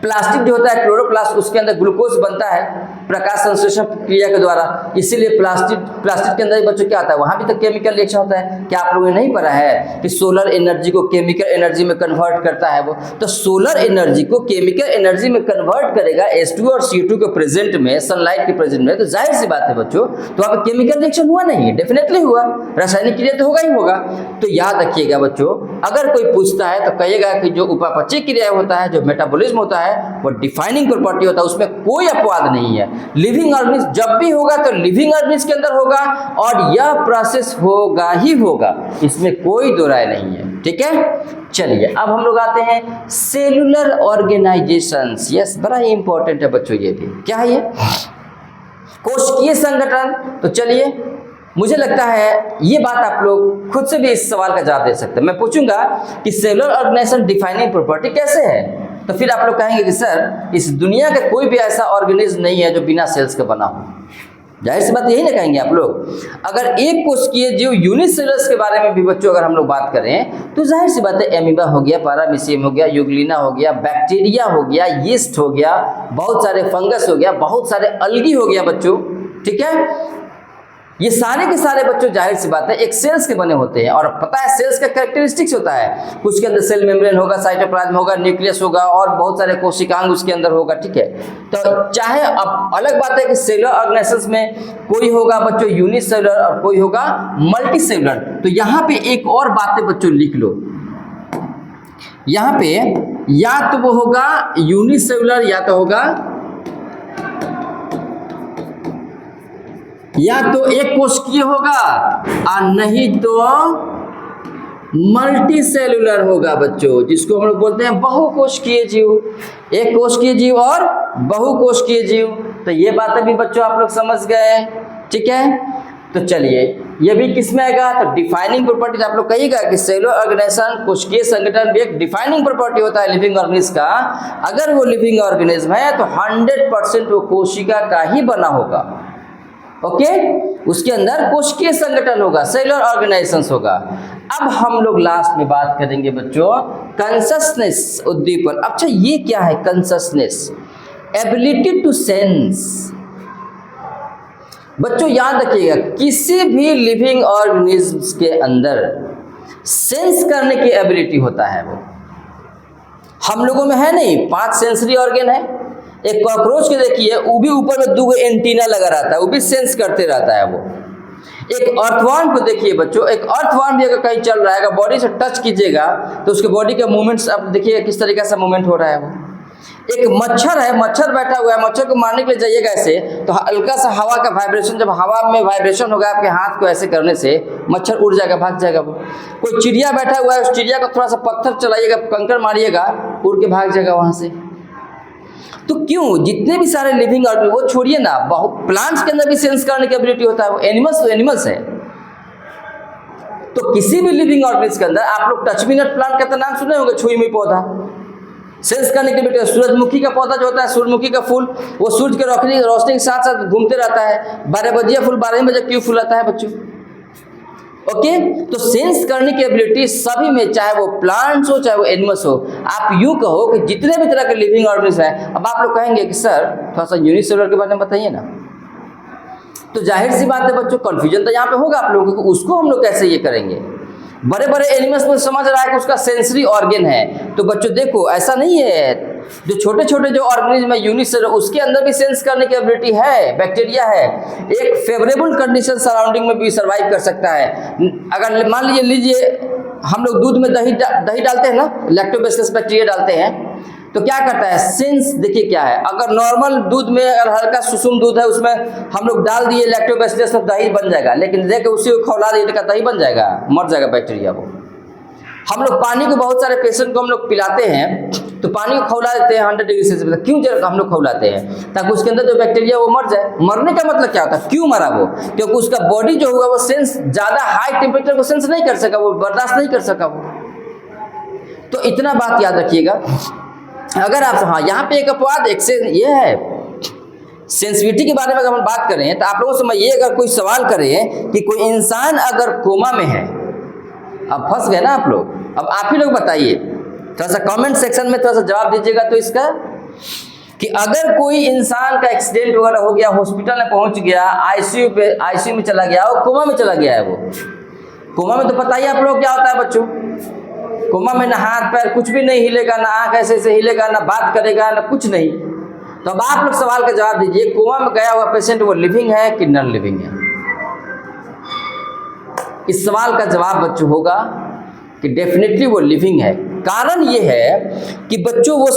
Speaker 1: प्लास्टिक जो होता है क्लोरोप्लास्ट, उसके अंदर ग्लूकोज बनता है, प्रकाश संश्लेषण क्रिया के द्वारा। इसीलिए प्लास्टिक के अंदर बच्चों क्या आता है, वहाँ भी तो केमिकल रिएक्शन होता है। क्या आप लोगों ने नहीं पढ़ा है कि सोलर एनर्जी को केमिकल एनर्जी में कन्वर्ट करता है वो? तो सोलर एनर्जी को केमिकल एनर्जी में कन्वर्ट करेगा H2 और CO2 के प्रेजेंट में, सनलाइट के प्रेजेंट में, तो जाहिर सी बात है बच्चों, तो वहाँ पे केमिकल रिएक्शन हुआ नहीं है? डेफिनेटली हुआ, रासायनिक क्रिया तो होगा ही होगा। तो याद रखिएगा बच्चों, अगर कोई पूछता है तो कहिएगा कि जो उपापचय क्रिया होता है, जो मेटाबॉलिज्म होता है, वो डिफाइनिंग प्रॉपर्टी होता है, उसमें कोई अपवाद नहीं है। लिविंग ऑर्गेनिज्म जब भी होगा तो लिविंग ऑर्गेनिज्म के अंदर होगा और यह प्रोसेस होगा ही होगा, इसमें कोई दो राय नहीं है। ठीक है, चलिए अब हम लोग आते हैं सेलुलर ऑर्गेनाइजेशंस। यस, बड़ा ही इंपॉर्टेंट है बच्चों ये भी। क्या है ये? कोशिकीय संगठन। तो चलिए, मुझे लगता है ये बात आप लोग खुद से भी इस सवाल का जवाब दे सकते हैं। मैं पूछूंगा कि सेलुलर ऑर्गेनाइजेशन डिफाइनिंग प्रॉपर्टी कैसे है, तो फिर आप लोग कहेंगे कि सर इस दुनिया का कोई भी ऐसा ऑर्गेनिज्म नहीं है जो बिना सेल्स का बना हो। जाहिर सी बात यही ना कहेंगे आप लोग। अगर एक कोशिकीय जीव यूनिसेलुलर्स के बारे में भी बच्चों अगर हम लोग बात करें तो जाहिर सी बात है, एमीबा हो गया, पारामीशियम हो गया, यूग्लिना हो गया, बैक्टीरिया हो गया, यीस्ट हो गया, बहुत सारे फंगस हो गया, बहुत सारे अलगी हो गया बच्चों। ठीक है, ये सारे के सारे बच्चों जाहिर सी बात है एक सेल्स के बने होते हैं। और पता है सेल्स का कैरेक्टरिस्टिक्स होता है, कुछ के अंदर सेल मेम्ब्रेन होगा, साइटोप्लाज्म होगा, न्यूक्लियस होगा और बहुत सारे कोशिकांग उसके अंदर होगा। ठीक है, तो चाहे अब अलग बात है कि सेलुलर ऑर्गेनाइजेशंस में कोई होगा बच्चों यूनिसेलुलर और कोई होगा मल्टी सेलुलर। तो यहाँ पे एक और बातें बच्चों लिख लो, यहाँ पे या तो वो होगा यूनिसेलुलर या तो होगा, या तो एक कोशिकीय होगा और नहीं तो मल्टी सेलुलर होगा बच्चों, जिसको हम लोग बोलते हैं बहुकोशिकीय जीव। एक कोशिकीय जीव और बहुकोशिकीय जीव। तो ये बातें भी बच्चों आप लोग समझ गए। ठीक है, तो चलिए ये भी किस में आएगा, तो डिफाइनिंग प्रॉपर्टीज। आप लोग कहिएगा कि सेलुलर ऑर्गेनाइजेशन कोशिकीय संगठन भी एक डिफाइनिंग प्रॉपर्टी होता है लिविंग ऑर्गेनिज्म का। अगर वो लिविंग ऑर्गेनिज्म है तो 100% वो कोशिका का ही बना होगा। ओके, उसके अंदर कोशिकीय संगठन होगा, सेलुलर ऑर्गेनाइजेशंस होगा। अब हम लोग लास्ट में बात करेंगे बच्चों कंससनेस, उद्दीपन। अच्छा, ये क्या है कंससनेस? Ability to sense. बच्चों याद रखिएगा, किसी भी लिविंग ऑर्गेनिज्म्स के अंदर सेंस करने की एबिलिटी होता है। वो हम लोगों में है नहीं, 5 सेंसरी ऑर्गन है। एक कॉकरोच के देखिए, वो भी ऊपर में 2 एंटीना लगा रहता है, वो भी सेंस करते रहता है वो। एक अर्थवर्म को देखिए बच्चों, एक अर्थवर्म भी अगर कहीं चल रहा है, अगर बॉडी से टच कीजिएगा तो उसके बॉडी के मूवमेंट्स आप देखिए किस तरीके से मूवमेंट हो रहा है वो। एक मच्छर है, मच्छर बैठा हुआ है, मच्छर को मारने के लिए जाइएगा ऐसे तो हल्का सा हवा का वाइब्रेशन, जब हवा में वाइब्रेशन होगा आपके हाथ को ऐसे करने से मच्छर उड़ जाएगा, भाग जाएगा वो। कोई चिड़िया बैठा हुआ है, उस चिड़िया को थोड़ा सा पत्थर चलाइएगा, कंकड़ मारिएगा, उड़ के भाग जाएगा वहां से। तो क्यों जितने भी सारे लिविंग ऑर्गेनिज्म, वो छोड़िए ना, बहुत प्लांट्स के अंदर भी सेंस करने की एबिलिटी होता है। वो एनिमल्स तो एनिमल्स है। तो किसी भी लिविंग ऑर्गेनिज्म के अंदर आप लोग टच मी नॉट प्लांट का तो नाम सुने होंगे, छुई हुई पौधा, सेंस करने की एबिलिटी। सूरजमुखी का पौधा जो होता है, सूरजमुखी का फूल, वो सूरज के रोशनी के साथ साथ घूमते रहता है। 12 बजे फूल 12 बजे क्यों फूलाता है बच्चों? ओके, तो सेंस करने की एबिलिटी सभी में, चाहे वो प्लांट्स हो चाहे वो एनिमल्स हो। आप यूं कहो कि जितने भी तरह के लिविंग ऑर्गेनिज्म है। अब आप लोग कहेंगे कि सर थोड़ा सा यूनिसेलुलर के बारे में बताइए ना। तो जाहिर सी बात है बच्चों, कंफ्यूजन तो यहाँ पे होगा आप लोगों को, उसको हम लोग कैसे ये करेंगे। बड़े बड़े एनिमल्स में समझ रहा है कि उसका सेंसरी ऑर्गन है, तो बच्चों देखो ऐसा नहीं है। जो छोटे छोटे जो ऑर्गेनिज्म है यूनिसेलुलर, उसके अंदर भी सेंस करने की एबिलिटी है। बैक्टीरिया है, एक फेवरेबल कंडीशन सराउंडिंग में भी सर्वाइव कर सकता है। अगर मान लीजिए हम लोग दूध में दही डालते हैं ना, लैक्टोबैसिलस बैक्टीरिया डालते हैं, तो क्या करता है सेंस, देखिए क्या है। अगर नॉर्मल दूध में अगर हल्का सुसुम दूध है, उसमें हम लोग डाल दिए लैक्टोबैसिलस तो दही बन जाएगा, लेकिन देखिए उसी को खौला दिए तो दही बन जाएगा, मर जाएगा बैक्टीरिया वो। हम लोग पानी को बहुत सारे पेशेंट को हम लोग पिलाते हैं, तो पानी को खौला देते हैं 100 डिग्री सेल्सियस। क्यों हम लोग खौलाते हैं? ताकि उसके अंदर जो बैक्टीरिया वो मर जाए। मरने का मतलब क्या होता है, क्यों मरा वो? क्योंकि उसका बॉडी जो होगा वो सेंस, ज़्यादा हाई टेम्परेचर को सेंस नहीं कर सका, वो बर्दाश्त नहीं कर सका वो। तो इतना बात याद रखिएगा। अगर आप, हाँ यहाँ पे एक अपवाद ये है सेंसिटिविटी के बारे में अगर हम बात करें, तो आप लोगों से मैं ये अगर कोई सवाल करें कि कोई इंसान अगर कोमा में है, अब फंस गए ना आप लोग। अब आप ही लोग बताइए, थोड़ा सा कमेंट सेक्शन में थोड़ा सा जवाब दीजिएगा तो इसका। कि अगर कोई इंसान का एक्सीडेंट वगैरह हो गया, हॉस्पिटल में पहुंच गया, आईसीयू में चला गया, और कोमा में चला गया है, वो कोमा में तो पता ही आप लोग क्या होता है बच्चों, कोमा में ना हाथ पैर कुछ भी नहीं हिलेगा, ना आंख ऐसे ऐसे हिलेगा, ना बात करेगा, ना कुछ नहीं। तो अब आप लोग सवाल का जवाब दीजिए, कोमा में गया हुआ पेशेंट वो लिविंग है कि नॉन लिविंग है? इस सवाल का जवाब बच्चों होगा कि डेफिनेटली वो लिविंग है। कारण ये है कि बच्चों वो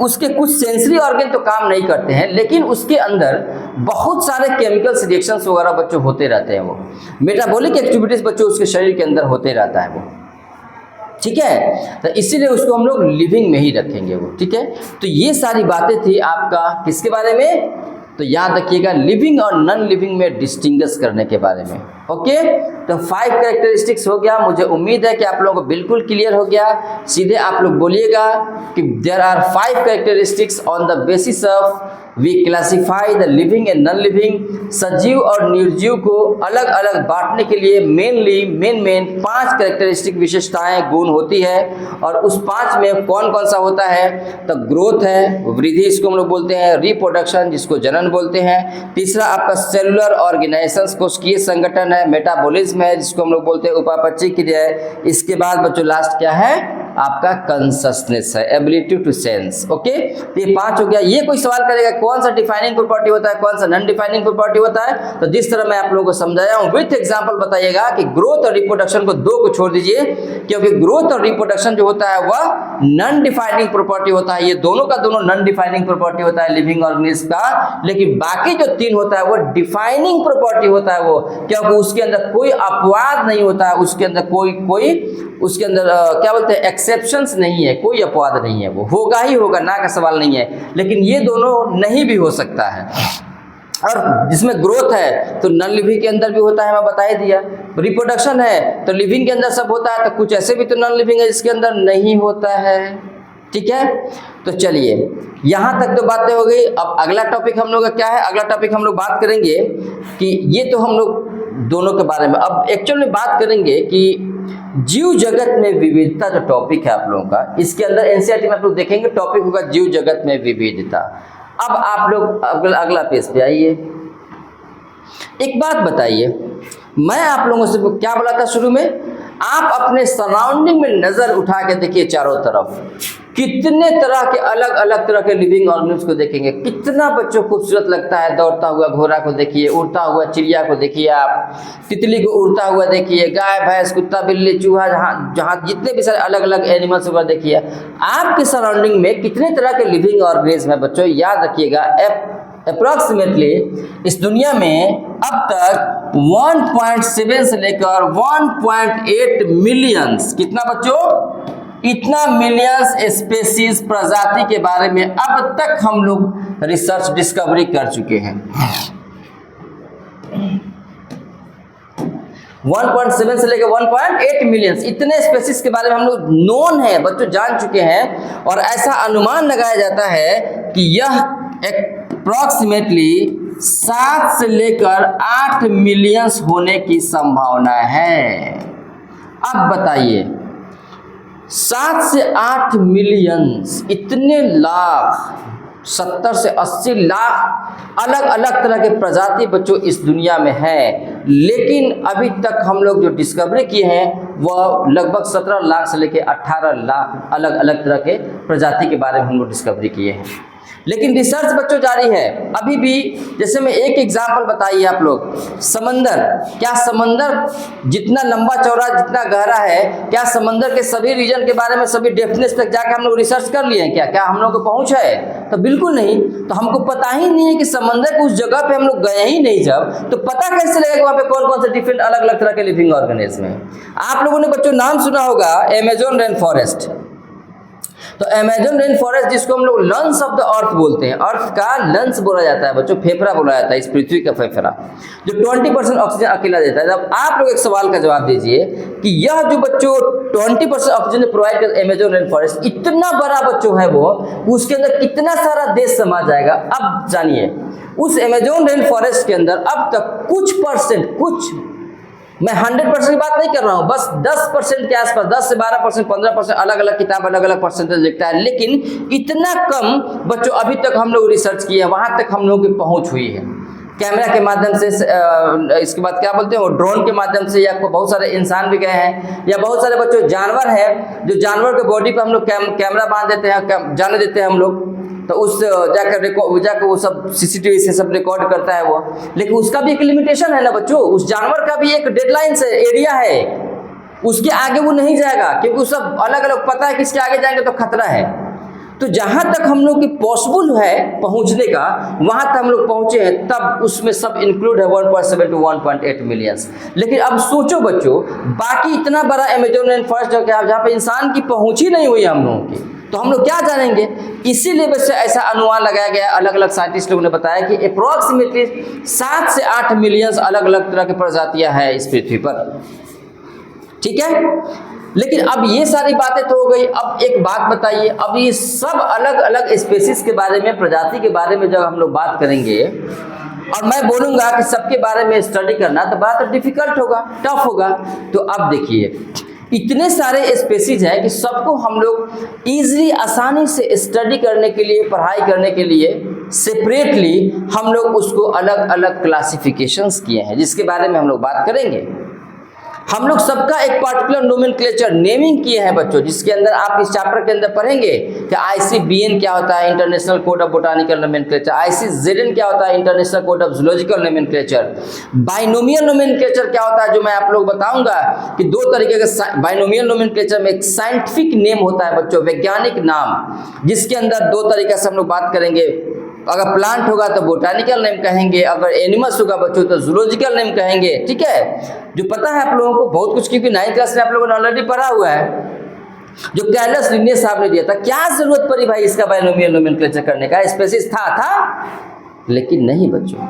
Speaker 1: उसके कुछ सेंसरी ऑर्गन तो काम नहीं करते हैं, लेकिन उसके अंदर बहुत सारे केमिकल्स रिएक्शंस वगैरह बच्चों होते रहते हैं, वो मेटाबॉलिक एक्टिविटीज बच्चों उसके शरीर के अंदर होते रहता है वो, ठीक है। तो इसीलिए उसको हम लोग लिविंग में ही रखेंगे वो, ठीक है। तो ये सारी बातें थी आपका किसके बारे में, तो याद रखिएगा लिविंग और नॉन लिविंग में डिस्टिंग्विश करने के बारे में। ओके, तो 5 कैरेक्टरिस्टिक्स हो गया। मुझे उम्मीद है कि आप लोगों को बिल्कुल क्लियर हो गया। सीधे आप लोग बोलिएगा कि there are 5 characteristics on the basis of we classify the living and non living. सजीव और निर्जीव को अलग अलग बांटने के लिए मेन 5 कैरेक्टरिस्टिक विशेषताएं गुण होती है, और उस 5 में कौन कौन सा होता है, तो ग्रोथ है, वृद्धि इसको हम लोग बोलते हैं, रिप्रोडक्शन जिसको जनन बोलते हैं, तीसरा आपका सेलुलर ऑर्गेनाइजेशंस कोशिकीय संगठन है, मेटाबॉलिज्म है जिसको हम लोग बोलते हैं उपापचय क्रिया है, इसके बाद बच्चों लास्ट क्या है आपका कॉन्शसनेस है, एबिलिटी टू सेंस। ओके, तो ये 5 हो गया। ये कोई सवाल करेगा कौन सा डिफाइनिंग प्रॉपर्टी होता है, कौन सा नॉन डिफाइनिंग प्रॉपर्टी होता है, तो जिस तरह मैं आप लोगों को समझाया हूं विथ एग्जांपल बताइएगा कि ग्रोथ और रिप्रोडक्शन को 2 को छोड़ दीजिए, क्योंकि ग्रोथ और रिप्रोडक्शन जो होता है वह नॉन डिफाइनिंग प्रॉपर्टी होता है। ये दोनों का दोनों नॉन डिफाइनिंग प्रॉपर्टी होता है लिविंग ऑर्गेनिज्म का, लेकिन बाकी जो 3 होता है वो डिफाइनिंग प्रॉपर्टी होता है वो, क्योंकि उसके अंदर कोई अपवाद नहीं होता है, उसके अंदर कोई उसके अंदर क्या बोलते हैं एक्सेप्शंस नहीं है, कोई अपवाद नहीं है, वो होगा ही होगा, ना का सवाल नहीं है। लेकिन ये दोनों नहीं भी हो सकता है। और जिसमें ग्रोथ है तो नॉन लिविंग के अंदर भी होता है, मैं बता ही दिया। रिप्रोडक्शन है तो लिविंग के अंदर सब होता है, तो कुछ ऐसे भी तो नॉन लिविंग है जिसके अंदर नहीं होता है, ठीक है। तो चलिए यहाँ तक तो बातें हो गई। अब अगला टॉपिक हम लोग का क्या है, अगला टॉपिक हम लोग बात करेंगे कि ये तो हम लोग दोनों के बारे में, अब एक्चुअल में बात करेंगे कि जीव जगत में विविधता जो टॉपिक है आप लोगों का, इसके अंदर एनसीईआरटी में आप लोग देखेंगे टॉपिक होगा जीव जगत में विविधता। अब आप लोग अगला पेज पे आइए। एक बात बताइए, मैं आप लोगों से क्या बोला था शुरू में, आप अपने सराउंडिंग में नजर उठा के देखिए चारों तरफ, कितने तरह के अलग अलग तरह के लिविंग ऑर्गेनिज्म को देखेंगे, कितना बच्चों को खूबसूरत लगता है। दौड़ता हुआ घोड़ा को देखिए, उड़ता हुआ चिड़िया को देखिए, आप तितली को उड़ता हुआ देखिए, गाय भैंस कुत्ता बिल्ली चूहा, जहाँ जितने भी सारे अलग अलग एनिमल्स वगैरह देखिए। आपके सराउंडिंग में कितने तरह के लिविंग ऑर्गेनिज्म है बच्चों, याद रखिएगा। अप्रॉक्सीमेटली इस दुनिया में अब तक 1.7 से लेकर 1.8 मिलियंस, कितना बच्चों, इतना मिलियंस स्पेसीज प्रजाति के बारे में अब तक हम लोग रिसर्च डिस्कवरी कर चुके हैं। 1.7 से लेकर 1.8 मिलियंस इतने स्पेसीज के बारे में हम लोग नोन है बच्चों, जान चुके हैं। और ऐसा अनुमान लगाया जाता है कि यह अप्रॉक्सीमेटली 7 से लेकर 8 मिलियंस होने की संभावना है। अब बताइए 7 से 8 मिलियंस, इतने लाख, 70 से 80 लाख अलग अलग तरह के प्रजाति बच्चों इस दुनिया में है। लेकिन अभी तक हम लोग जो डिस्कवरी किए हैं वह लगभग 17 लाख से लेकर 18 लाख अलग अलग तरह के प्रजाति के बारे में हम लोग डिस्कवरी किए हैं। लेकिन रिसर्च बच्चों जारी है अभी भी। जैसे मैं एक एग्जांपल बताइए आप लोग, समंदर, क्या समंदर जितना लंबा चौड़ा जितना गहरा है, क्या समंदर के सभी रीजन के बारे में सभी डेप्थनेस तक जाकर हम लोग रिसर्च कर लिए हैं? क्या हम लोग को पहुंच है? तो बिल्कुल नहीं। तो हमको पता ही नहीं है कि समंदर के उस जगह पे हम लोग गए ही नहीं जब, तो पता कैसे लगेगा कि वहाँ पे कौन कौन से डिफरेंट अलग अलग तरह के लिविंग ऑर्गेनिज्म है। आप लोगों ने बच्चों नाम सुना होगा अमेज़न रेन फॉरेस्ट। तो अमेज़न रेन फॉरेस्ट जिसको हम लोग लंग्स ऑफ द अर्थ बोलते हैं, अर्थ का लंग्स बोला जाता है बच्चों, फेफड़ा बोला जाता है, इस पृथ्वी का फेफड़ा, जो 20% ऑक्सीजन अकेला देता है। अब आप लोग एक सवाल का जवाब दीजिए कि यह जो बच्चों 20% ऑक्सीजन प्रोवाइड कर अमेज़न रेन फॉरेस्ट, इतना बड़ा बच्चों है वो, उसके अंदर कितना सारा देश समा जाएगा। अब जानिए उस अमेज़न रेन फॉरेस्ट के अंदर अब तक कुछ मैं 100% की बात नहीं कर रहा हूँ, बस 10% के आसपास, 10 से 12%, 15% अलग अलग किताब अलग अलग परसेंटेज लिखता है, लेकिन इतना कम बच्चों अभी तक हम लोग रिसर्च किए हैं, वहाँ तक हम लोगों की पहुँच हुई है कैमरा के माध्यम से। इसके बाद क्या बोलते हैं वो ड्रोन के माध्यम से, या बहुत सारे इंसान भी गए हैं, या बहुत सारे बच्चों जानवर हैं जो जानवर के बॉडी पे हम लोग कैमरा बांध देते हैं, जाने देते हैं हम लोग, तो उस जाकर वो सब सीसीटीवी से सब रिकॉर्ड करता है वो। लेकिन उसका भी एक लिमिटेशन है ना बच्चों, उस जानवर का भी एक डेडलाइन से एरिया है, उसके आगे वो नहीं जाएगा, क्योंकि वो सब अलग अलग पता है कि इसके आगे जाएंगे तो खतरा है। तो जहां तक हम लोग की पॉसिबल है पहुंचने का, वहां तक हम लोग पहुंचे हैं, तब उसमें सब इंक्लूड है 1.7 to 1.8 मिलियंस। लेकिन अब सोचो बच्चों, बाकी इतना बड़ा अमेजोन रेन फॉरेस्ट जहाँ पे इंसान की पहुंच ही नहीं हुई हम लोगों की, तो हम लोग क्या जानेंगे। इसीलिए वैसे ऐसा अनुमान लगाया गया, अलग अलग साइंटिस्ट लोगों ने बताया कि अप्रोक्सीमेटली 7 से 8 मिलियंस अलग अलग तरह की प्रजातियां हैं इस पृथ्वी पर, ठीक है। लेकिन अब ये सारी बातें तो हो गई, अब एक बात बताइए, अब ये सब अलग अलग स्पेसीज के बारे में, प्रजाति के बारे में जब हम लोग बात करेंगे, और मैं बोलूँगा कि सबके बारे में स्टडी करना, तो बात डिफिकल्ट होगा, टफ होगा। तो अब देखिए, इतने सारे स्पेसीज हैं कि सबको हम लोग ईजिली, आसानी से स्टडी करने के लिए, पढ़ाई करने के लिए सेपरेटली हम लोग उसको अलग अलग क्लासिफिकेशंस किए हैं, जिसके बारे में हम लोग बात करेंगे। हम लोग सबका एक पार्टिकुलर नोमेनक्लेचर नेमिंग किए हैं बच्चों, जिसके अंदर आप इस चैप्टर के अंदर पढ़ेंगे कि ICBN क्या होता है, international code of botanical nomenclature, ICZN क्या होता है, international code of zoological nomenclature, binomial nomenclature क्या होता है, जो मैं आप लोग बताऊंगा कि 2 तरीके के बाइनोमियल नोमेनक्लेचर में एक साइंटिफिक नेम होता है बच्चों, वैज्ञानिक नाम, जिसके अंदर 2 तरीके से हम लोग बात करेंगे। अगर प्लांट होगा तो बोटानिकल नेम कहेंगे, अगर एनिमल्स होगा बच्चों तो जूलॉजिकल नेम कहेंगे, ठीक है। जो पता है आप लोगों को बहुत कुछ, क्योंकि 9th क्लास में आप लोगों ने ऑलरेडी पढ़ा हुआ है, जो कैर्लस लिनियस साहब ने दिया था। क्या जरूरत पड़ी भाई इसका बाइनोमियल नोमेनक्लेचर करने का, स्पेसिस था, लेकिन नहीं बच्चों।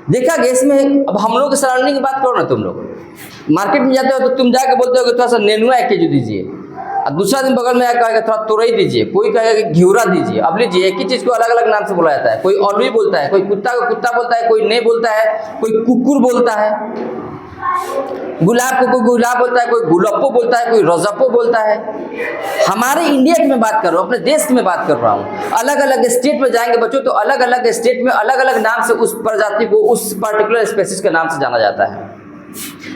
Speaker 1: देखा गया इसमें, अब हम लोग के सराउंडिंग की बात करो ना, तुम लोग मार्केट में जाते हो तो तुम जाके बोलते हो कि थोड़ा सा नेनुआ 1 केजी दीजिए, और दूसरा दिन बगल में आकर कहेगा थोड़ा तुरई दीजिए, कोई कहेगा कि घिउरा दीजिए। अब लीजिए, एक ही चीज़ को अलग अलग नाम से बुलाया जाता है, कोई ऑलवी बोलता है, कोई कुत्ता को कुत्ता बोलता है, कोई ने बोलता है, कोई कुकुर बोलता है, गुलाब को कोई गुलाब बोलता है, कोई गुलप्पो बोलता है, कोई रोजप्पो बोलता है। हमारे इंडिया की मैं बात कर रहा हूँ, अपने देश की मैं बात कर रहा हूँ। अलग अलग स्टेट में जाएंगे बच्चों तो अलग अलग स्टेट में अलग अलग नाम से उस प्रजाति को, उस पर्टिकुलर स्पेसीज के नाम से जाना जाता है।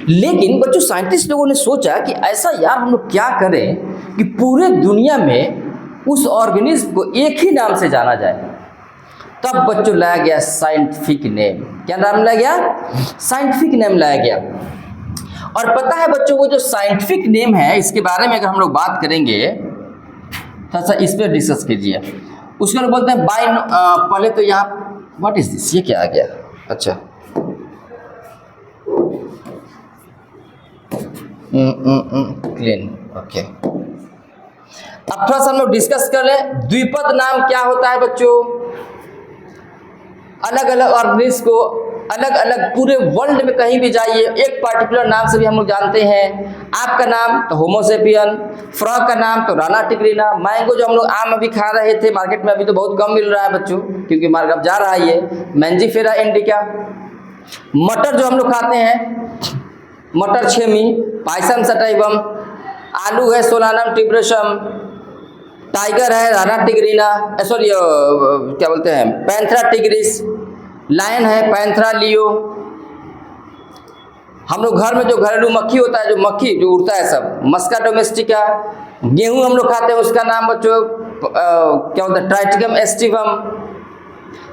Speaker 1: लेकिन बच्चों साइंटिस्ट लोगों ने सोचा कि ऐसा यार हम लोग क्या करें कि पूरे दुनिया में उस ऑर्गेनिज्म को एक ही नाम से जाना जाए। तब बच्चों लाया गया साइंटिफिक नेम। क्या नाम लाया गया? साइंटिफिक नेम लाया गया। और पता है बच्चों, वो जो साइंटिफिक नेम है, इसके बारे में अगर हम लोग बात करेंगे थोड़ा सा इस पर डिस्कस कीजिए। उसको लोग बोलते हैं पहले तो यहाँ व्हाट इज दिस, ये क्या आ गया? अच्छा, क्लीन, ओके। अब थोड़ा सा हम लोग डिस्कस कर ले, द्विपद नाम क्या होता है बच्चों? अलग अलग ऑर्गेनिज्म को अलग अलग पूरे वर्ल्ड में कहीं भी जाइए एक पार्टिकुलर नाम से भी हम लोग जानते हैं। आपका नाम तो होमोसेपियन, फ्रॉग का नाम तो राना टिग्रिना, मैंगो जो हम लोग आम अभी खा रहे थे मार्केट में, अभी तो बहुत कम मिल रहा है बच्चों क्योंकि मार्केट अब जा रहा है, ये मैंजीफेरा इंडिका। मटर जो हम लोग खाते हैं, मटर छेमी, पायसम सटाइवम, आलू है सोलानम टिब्रेशम, टाइगर है राना टिग्रिना, सॉरी क्या बोलते हैं पैंथरा टिग्रिस, लायन है पैंथरा लियो। हम लोग घर में जो घरेलू मक्खी होता है, जो मक्खी जो उड़ता है सब, मस्का डोमेस्टिका। गेहूं हम लोग खाते हैं, उसका नाम बच्चों क्या होता है? Triticum aestivum.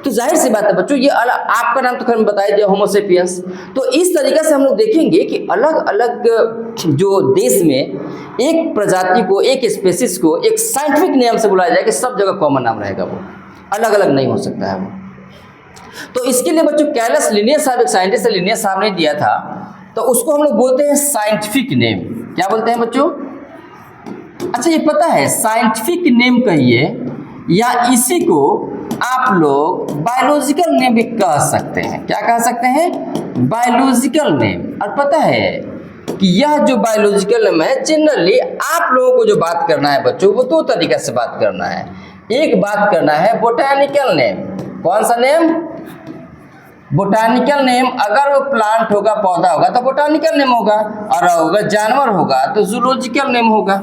Speaker 1: तो जाहिर सी बात है बच्चों, ये आपका नाम तो खैर बताया दिया, होमोसेपियंस। तो इस तरीके से हम लोग देखेंगे कि अलग अलग जो देश में एक प्रजाति को, एक स्पेसिस को एक साइंटिफिक नेम से बुलाया जाए कि सब जगह कॉमन नाम रहेगा, वो अलग अलग नहीं हो सकता है वो। तो इसके लिए बच्चों कैर्लस लिनियस साहब, एक साइंटिस्ट लिनियस साहब ने दिया था, तो उसको हम लोग बोलते हैं साइंटिफिक नेम। क्या बोलते हैं बच्चों? अच्छा, ये पता है साइंटिफिक नेम कहिए या इसी को आप लोग बायोलॉजिकल नेम भी कह सकते हैं। क्या कह सकते हैं? Biological name. और पता है कि यह जो बायोलॉजिकल नेम है, जनरली आप लोगों को जो बात करना है बच्चों, वो 2 तरीके से बात करना है। एक बात करना है बोटैनिकल नेम। कौन सा नेम? बोटानिकल नेम, अगर वो प्लांट होगा, पौधा होगा तो बोटानिकल नेम होगा, और अगर जानवर होगा तो जूलॉजिकल नेम होगा।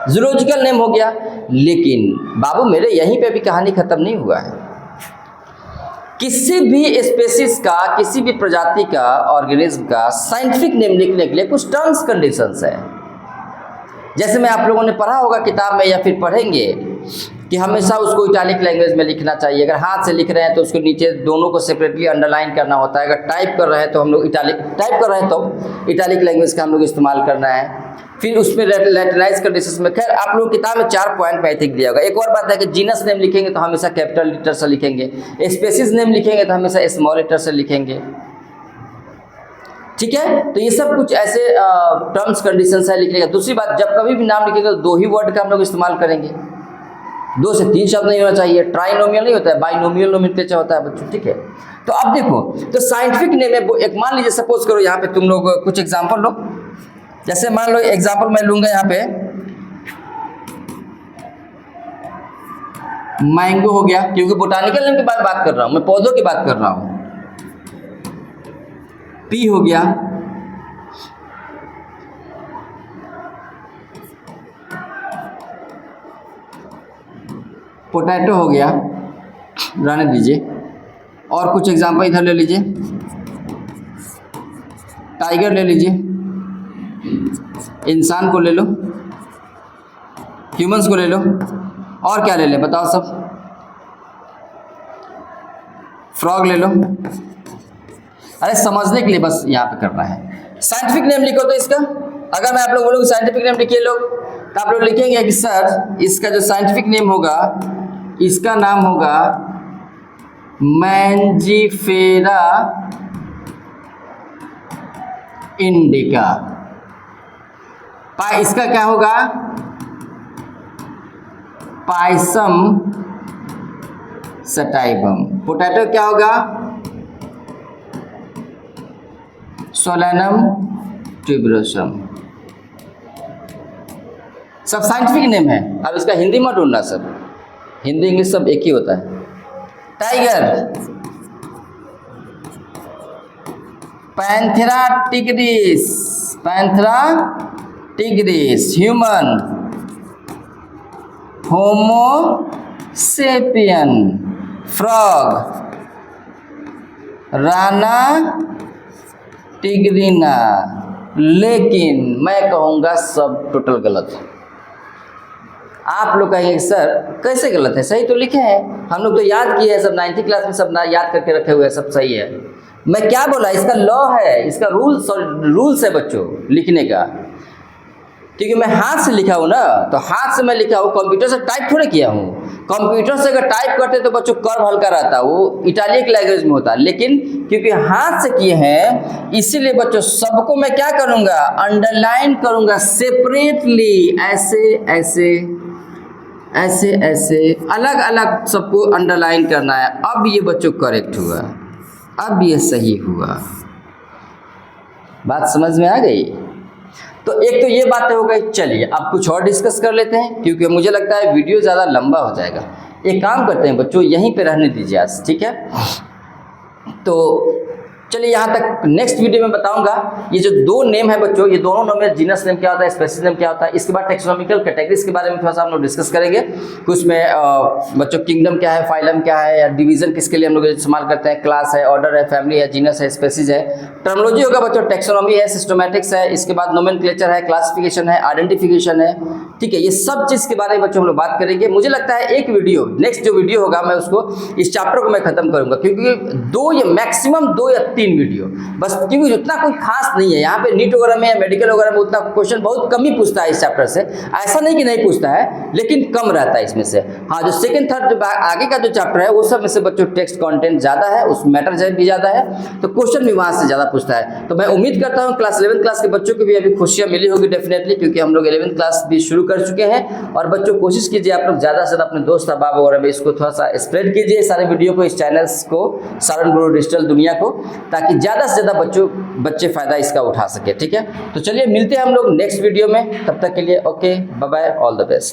Speaker 1: जूलॉजिकल नेम हो गया। लेकिन बाबू मेरे यहीं पे भी कहानी खत्म नहीं हुआ है। किसी भी स्पेसीज का, किसी भी प्रजाति का, ऑर्गेनिज्म का साइंटिफिक नेम लिखने के लिए कुछ टर्म्स कंडीशंस है। जैसे मैं आप लोगों ने पढ़ा होगा किताब में या फिर पढ़ेंगे कि हमेशा उसको इटालिक लैंग्वेज में लिखना चाहिए। अगर हाथ से लिख रहे हैं तो उसको नीचे दोनों को सेपरेटली अंडरलाइन करना होता है। अगर टाइप कर रहे हैं तो हम लोग इटालिक लैंग्वेज का हम लोग इस्तेमाल करना है। फिर उसमें लैटिनाइज कंडीशंस में, खैर आप लोग किताब में 4 पॉइंट में आई थिंक दिया होगा। एक और बात है कि जीनस नेम लिखेंगे तो हमेशा कैपिटल लेटर से लिखेंगे, स्पेसीज नेम लिखेंगे तो हमेशा स्मॉल लेटर से लिखेंगे। ठीक है, तो ये सब कुछ ऐसे टर्म्स कंडीशंस है लिखने का। दूसरी बात, जब कभी भी नाम लिखेंगे तो 2 ही वर्ड का हम लोग इस्तेमाल करेंगे, 2 से 3 शब्द नहीं होना चाहिए। ट्राइनोमियल नहीं होता है, बाइनोमियल नोमेनक्लेचर होता है बच्चों। ठीक है, तो अब देखो, तो साइंटिफिक नेम है एक, मान लीजिए सपोज करो यहाँ पे तुम लोग कुछ एग्जाम्पल लो। जैसे मान लो एग्जाम्पल मैं लूंगा यहाँ पे मैंगो हो गया, क्योंकि बोटानिकल नेम की बात कर रहा हूँ मैं, पौधों की बात कर रहा हूँ। पी हो गया, पोटैटो हो गया, रहने दीजिए। और कुछ एग्जाम्पल इधर ले लीजिए, टाइगर ले लीजिए, इंसान को ले लो, ह्यूमंस को ले लो, और क्या ले लें बताओ सब, फ्रॉग ले लो। अरे समझने के लिए बस यहाँ पे करना है। साइंटिफिक नेम लिखो तो इसका, अगर मैं आप लोग बोलूँ साइंटिफिक नेम लिखिए लोग, तो आप लोग लिखेंगे कि सर इसका जो साइंटिफिक नेम होगा, इसका नाम होगा मैंजीफेरा इंडिका। इसका क्या होगा, पायसम सटाइबम। पोटैटो क्या होगा, सोलेनम ट्यूबरोसम। सब साइंटिफिक नेम है। अब इसका हिंदी मत ढूंढना सर, हिंदी इंग्लिश सब एक ही होता है। Tiger, Panthera tigris, Panthera tigris. Human, Homo sapien. Frog, Rana tigrina. लेकिन मैं कहूँगा सब टोटल गलत है। आप लोग कहेंगे सर कैसे गलत है, सही तो लिखे हैं, हम लोग तो याद किए हैं सब, 9th क्लास में सब याद करके रखे हुए हैं, सब सही है। मैं क्या बोला, इसका लॉ है, इसका रूल्स है बच्चों लिखने का। क्योंकि मैं हाथ से लिखा हूँ ना, तो हाथ से मैं लिखा हूँ, कंप्यूटर से टाइप थोड़े किया हूँ। कंप्यूटर से अगर टाइप करते तो बच्चों कर्व हल्का रहता, वो इटालिक लैंग्वेज में होता। लेकिन क्योंकि हाथ से किए हैं, इसीलिए बच्चों सबको मैं क्या करूँगा, अंडरलाइन करूँगा सेपरेटली, ऐसे ऐसे ऐसे ऐसे अलग अलग सबको अंडरलाइन करना है। अब ये बच्चों करेक्ट हुआ, अब ये सही हुआ। बात समझ में आ गई? तो एक तो ये बातें हो गई। चलिए अब कुछ और डिस्कस कर लेते हैं, क्योंकि मुझे लगता है वीडियो ज़्यादा लंबा हो जाएगा। एक काम करते हैं बच्चों, यहीं पे रहने दीजिए आज, ठीक है? तो चलिए यहाँ तक, नेक्स्ट वीडियो में बताऊंगा ये जो 2 नेम है बच्चों, ये दोनों नेम है, जीनस नेम क्या होता है, स्पेसीज नेम क्या होता है। इसके बाद टेक्सोनॉमिकल कैटेगरीज के बारे में थोड़ा सा हम लोग डिस्कस करेंगे। कुछ में बच्चों किंगडम क्या है, फाइलम क्या है, या डिवीजन किसके लिए हम लोग इस्तेमाल करते हैं, क्लास है, ऑर्डर है, फैमिली है, जीनस है, स्पेसीज है। टर्मोलॉजी होगा बच्चों, टेक्सोनॉमी है, सिस्टमैटिक्स है, इसके बाद नोमेनक्लेचर है, क्लासिफिकेशन है, आइडेंटिफिकेशन है। ठीक है, ये सब चीज़ के बारे में बच्चों हम लोग बात करेंगे। मुझे लगता है एक वीडियो, नेक्स्ट जो वीडियो होगा मैं उसको, इस चैप्टर को मैं खत्म करूंगा, क्योंकि 2 या मैक्सिमम 2 या 3 वीडियो बस, क्योंकि उतना कोई खास नहीं है। यहाँ पे नीट वगैरह में या मेडिकल वगैरह में उतना क्वेश्चन बहुत कम ही पूछता है इस चैप्टर से। ऐसा नहीं कि नहीं पूछता है, लेकिन कम रहता है इसमें से। हाँ, जो सेकंड थर्ड आगे का जो चैप्टर है वो सब में से बच्चों टेक्स्ट कंटेंट ज़्यादा है, उस मैटर भी ज़्यादा है, तो क्वेश्चन भी वहाँ से ज़्यादा पूछता है। तो मैं उम्मीद करता हूँ क्लास 11th क्लास के बच्चों को भी अभी खुशियाँ मिली होगी डेफिनेटली, क्योंकि हम लोग 11th क्लास भी शुरू कर चुके हैं। और बच्चों कोशिश कीजिए आप लोग ज़्यादा से ज़्यादा अपने दोस्त अहबाब वगैरह में इसको थोड़ा सा स्प्रेड कीजिए, सारे वीडियो को, इस चैनल्स को, सारण गुरु डिजिटल दुनिया को, ताकि ज़्यादा से ज़्यादा बच्चे फ़ायदा इसका उठा सके। ठीक है, तो चलिए मिलते हैं हम लोग नेक्स्ट वीडियो में, तब तक के लिए okay, bye bye, all the best.